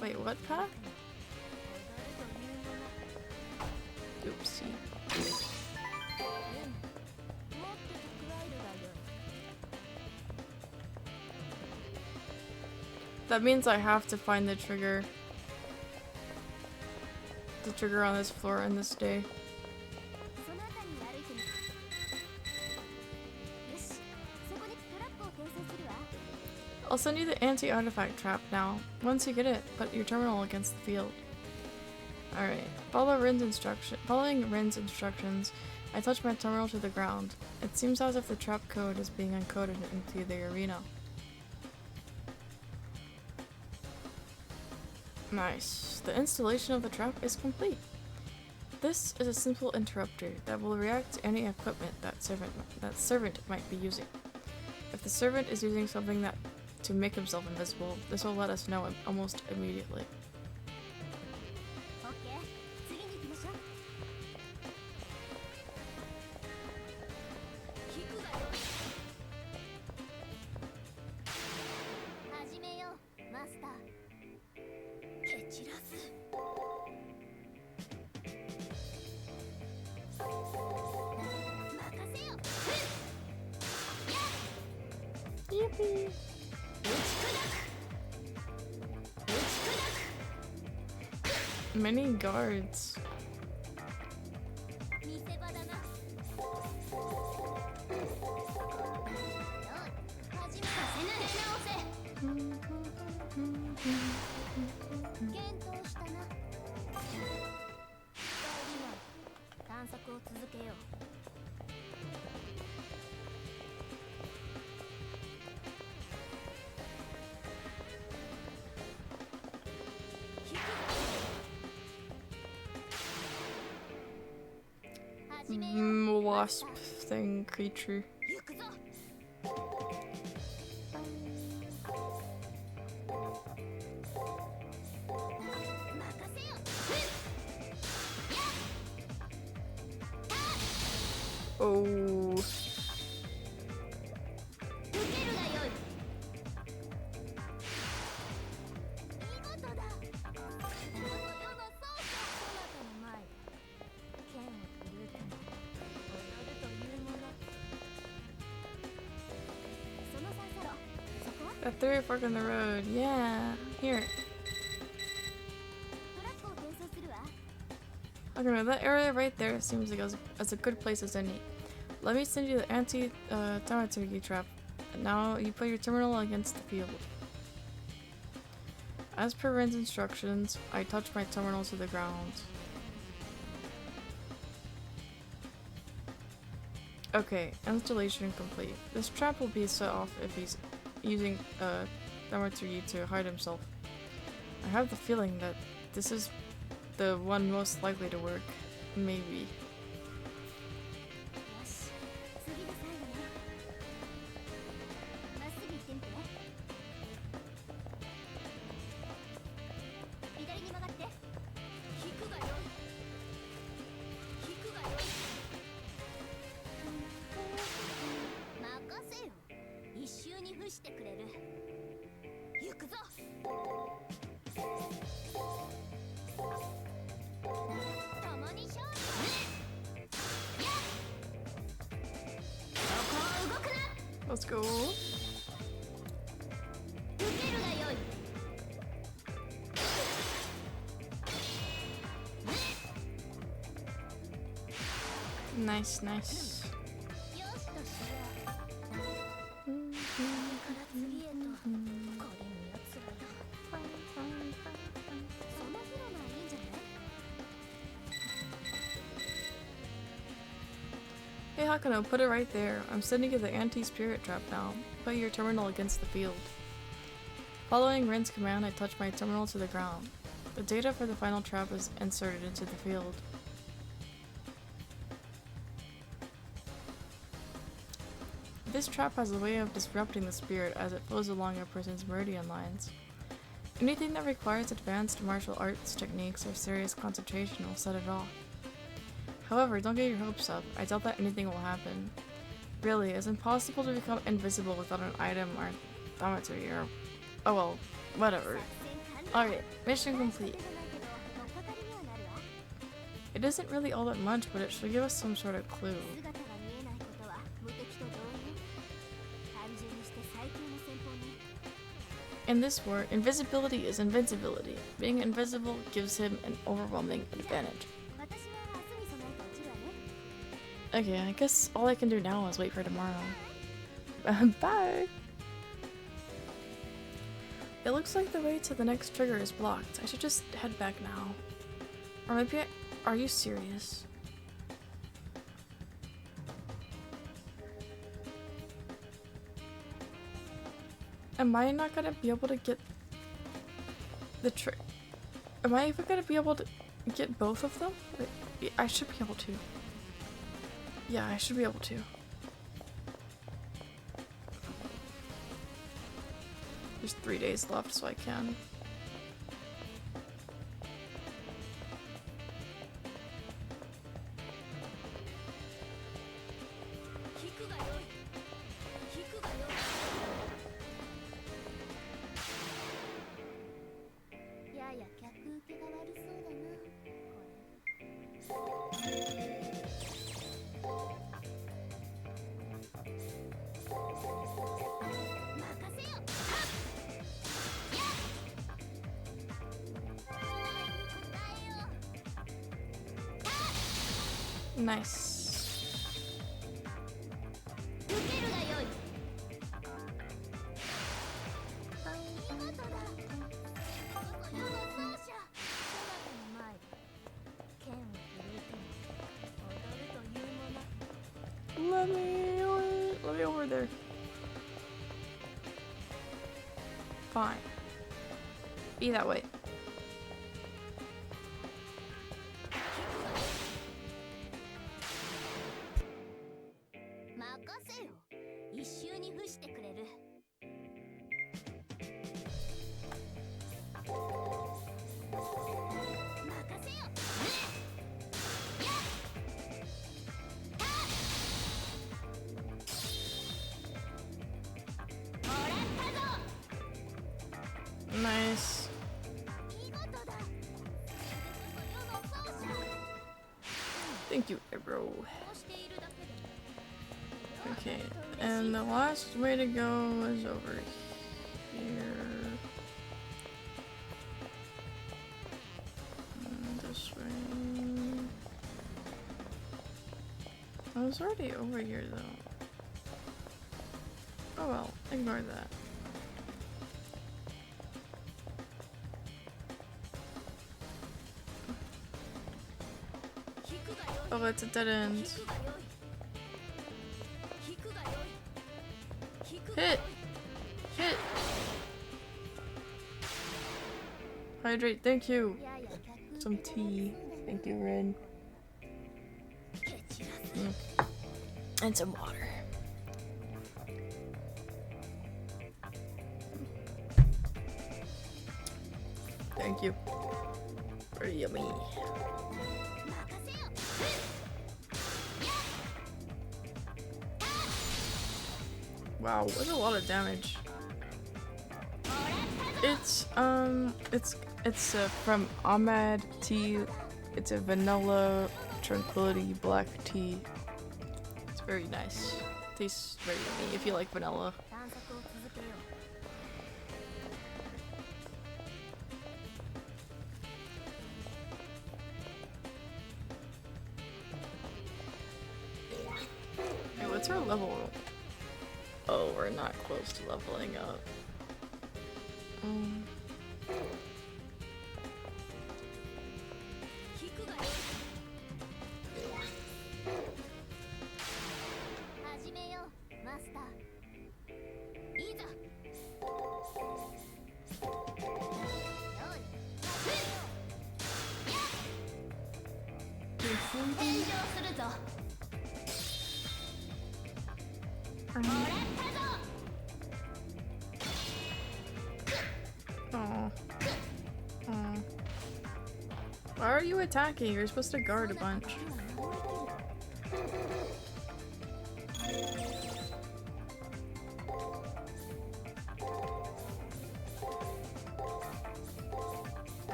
Wait, what path? Oopsie. That means I have to find the trigger. The trigger on this floor and this day. I'll send you the anti-artifact trap now. Once you get it, put your terminal against the field. Alright. Following Rin's instructions, I touch my terminal to the ground. It seems as if the trap code is being encoded into the arena. Nice. The installation of the trap is complete. This is a simple interrupter that will react to any equipment that servant might be using. If the servant is using something to make himself invisible, this will let us know almost immediately. Yippee! Many guards. wasp thing creature. 行くぞ。任せよ。 Oh. 受けるがよい。見事だ。この世の奏者。そなたの前で剣を振るうても踊るというもの。その三サロ、そこは That third fork in the road. Yeah. Here. トラックを転送するわ。 Okay, that area right there seems like as a good place as any. Let me send you the anti-Tamatsugi trap. And now you put your terminal against the field. As per Ren's instructions, I touch my terminal to the ground. Okay, installation complete. This trap will be set off if he's using Tamatsugi to hide himself. I have the feeling that this is the one most likely to work. Maybe. よし、次で最後ね。まっすぐ行ってみて。左に曲がって。引くがよい。引くがよい。任せよ。一周に伏してくれる。行くぞ。共に勝利。そこは動くな。 Let's go. 受けるがよい。 Nice, nice. よしとしよう。これから次へと。これのやつらよ。その広間いいんじゃない？ Hey Hakuno, put it right there. I'm sending you the anti-spirit trap now. Put your terminal against the field. Following Ren's command, I touch my terminal to the ground. The data for the final trap is inserted into the field. This trap has a way of disrupting the spirit as it flows along a person's meridian lines. Anything that requires advanced martial arts techniques or serious concentration will set it off. However, don't get your hopes up. I doubt that anything will happen. Really, it's impossible to become invisible without an item or thaumaturgy or... Oh well, whatever. Alright, mission complete. It isn't really all that much, but it should give us some sort of clue. 姿が見えないことは無敵と同意。単純にして最強の戦法ね。 In this war, invisibility is invincibility. Being invisible gives him an overwhelming advantage. 私は明日に備えて落ちるわね。 Okay, I guess all I can do now is wait for tomorrow. Bye! It looks like the way to the next trigger is blocked. I should just head back now. Or maybe Are you serious? Am I not gonna be able to get the trick? Am I even gonna be able to get both of them? I should be able to. Yeah, I should be able to. There's 3 days left, so I can. Nice. Let me over there. Fine. Be that way. 中に付してくれる。任せよ。もらったぞ。 Nice. 見事だ。世の奏者。 Thank you, bro. こうしているだけで。 Okay, and the last way to go is over here. This way. I was already over here though. Oh well, ignore that. Oh, it's a dead end. Hit! Hit! Hydrate, thank you. Some tea. Thank you, Red. And some water. Thank you. Very yummy. Wow, that's a lot of damage. It's from Ahmad tea. It's a vanilla tranquility black tea. It's very nice. Tastes very yummy if you like vanilla. 探索を続けよう。 Hey, what's our level? Oh, we're not close to leveling up. Um, 聞くがよい。始めよう、マスター。いざ。よい。返上するぞ。もらったぞ。 Aw. Aw. Why are you attacking? You're supposed to guard a bunch.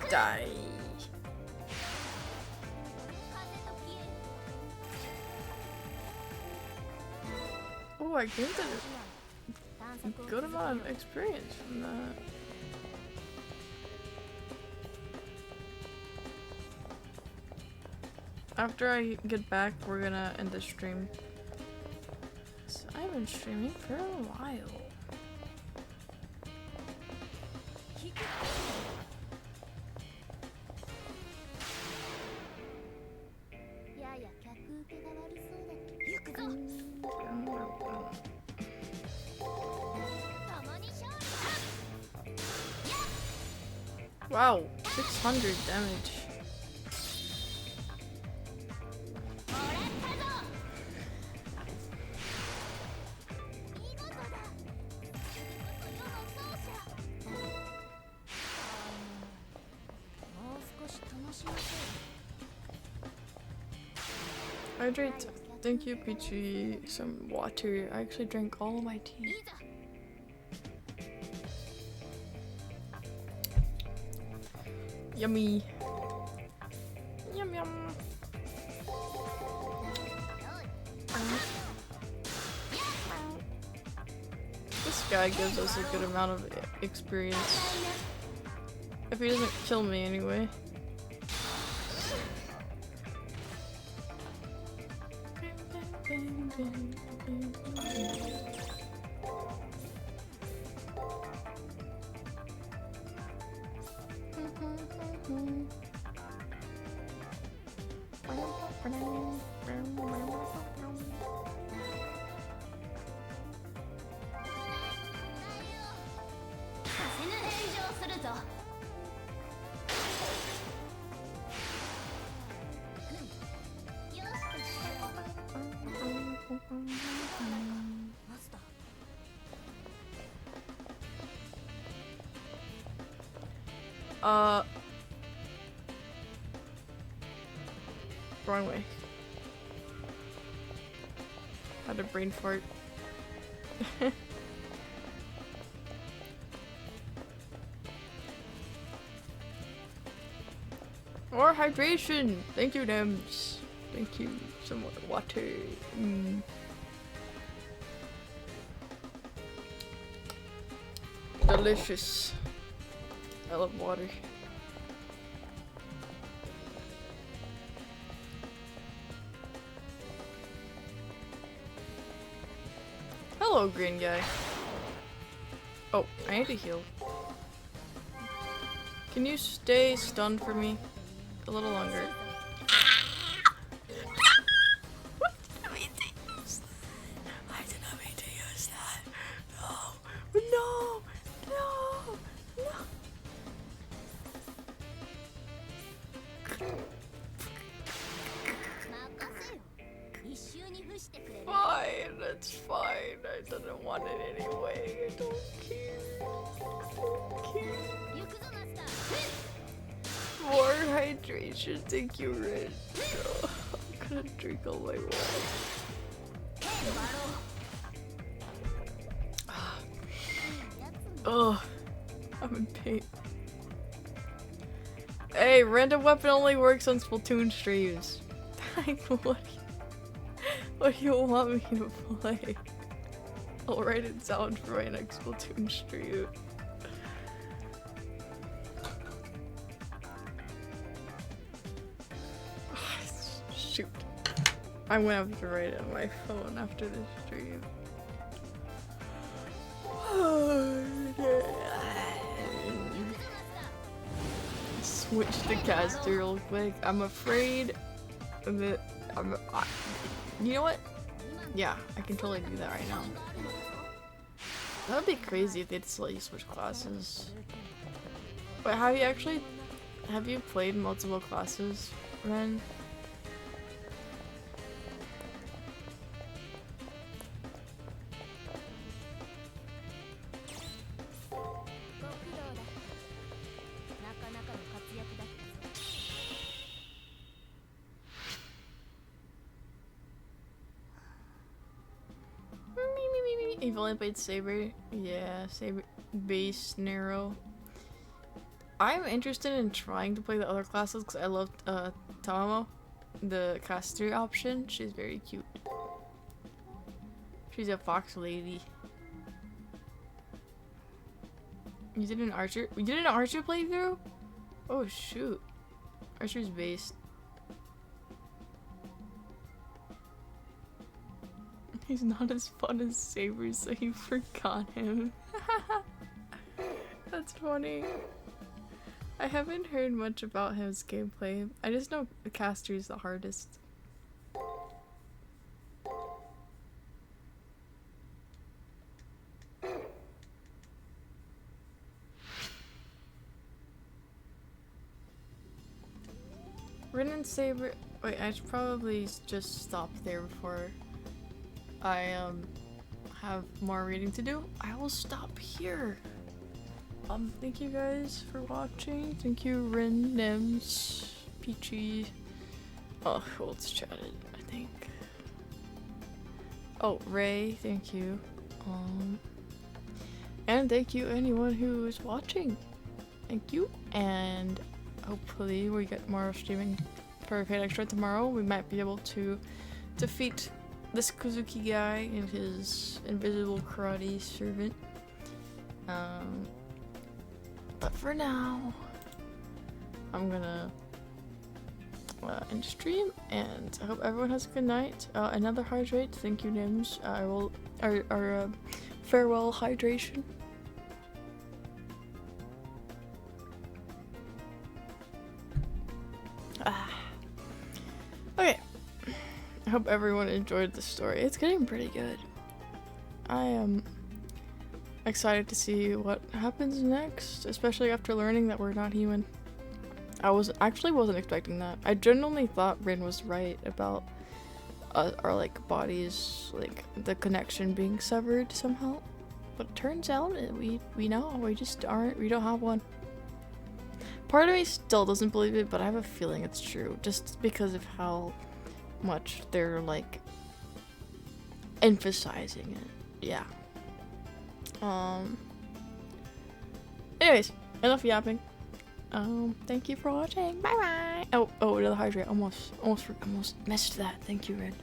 Die. Oh, I gained a good amount of experience from that. After I get back, we're gonna end the stream. So I've been streaming for a while. Wow, 600 damage. Hydrate. Thank you, Peachy. Some water. I actually drank all of my tea. Yummy. Yum yum. This guy gives us a good amount of experience. If he doesn't kill me anyway. Wrong way. Had a brain fart. More hydration! Thank you, Dems. Thank you. Some more water. Delicious. I love water. Hello, green guy. Oh, I need to heal. Can you stay stunned for me? A little longer. I did not mean to use that. No, no, no, no. Fine, it's fine. I didn't want it anyway. I don't care. I don't care. More hydration, thank you, Red. Oh, I'm gonna drink all my water. Oh, I'm in pain. Hey, random weapon only works on Splatoon streams. Like, what do you want me to play? I'll write it down for my next Splatoon stream. Shoot. I'm gonna have to write it on my phone after this stream. Switch to caster real quick. I'm afraid that you know what? Yeah, I can totally do that right now. That would be crazy if they'd just let you switch classes. But have you played multiple classes, Ren? You've only played Saber? Yeah, Saber base narrow. I'm interested in trying to play the other classes because I love Tamamo, the caster option. She's very cute. She's a fox lady. You did an archer? You did an archer playthrough? Oh shoot. Archer's based. He's not as fun as Saber, so you forgot him. That's funny. I haven't heard much about his gameplay. I just know the caster is the hardest. Rin and Saber. Wait, I should probably just stop there before I have more reading to do. I will stop here. Thank you guys for watching. Thank you, Rin, Nims, Peachy. Oh, who else chatted? I think. Oh, Ray. Thank you. And thank you anyone who is watching. Thank you. And hopefully we get more streaming for Paid Extra tomorrow. We might be able to defeat this Kozuki guy and his invisible karate servant. But for now, I'm gonna end stream, and I hope everyone has a good night. Another hydrate. Thank you, Nims. I will. Our farewell hydration. Okay. I hope everyone enjoyed the story. It's getting pretty good. I am excited to see what happens next, especially after learning that we're not human. I wasn't expecting that. I genuinely thought Rin was right about our like bodies, like the connection being severed somehow. But it turns out we know we just aren't. We don't have one. Part of me still doesn't believe it, but I have a feeling it's true, just because of how much they're, like, emphasizing it. Yeah. Anyways, enough yapping. Thank you for watching. Bye bye. Oh, another hydrate. Almost missed that. Thank you, Red.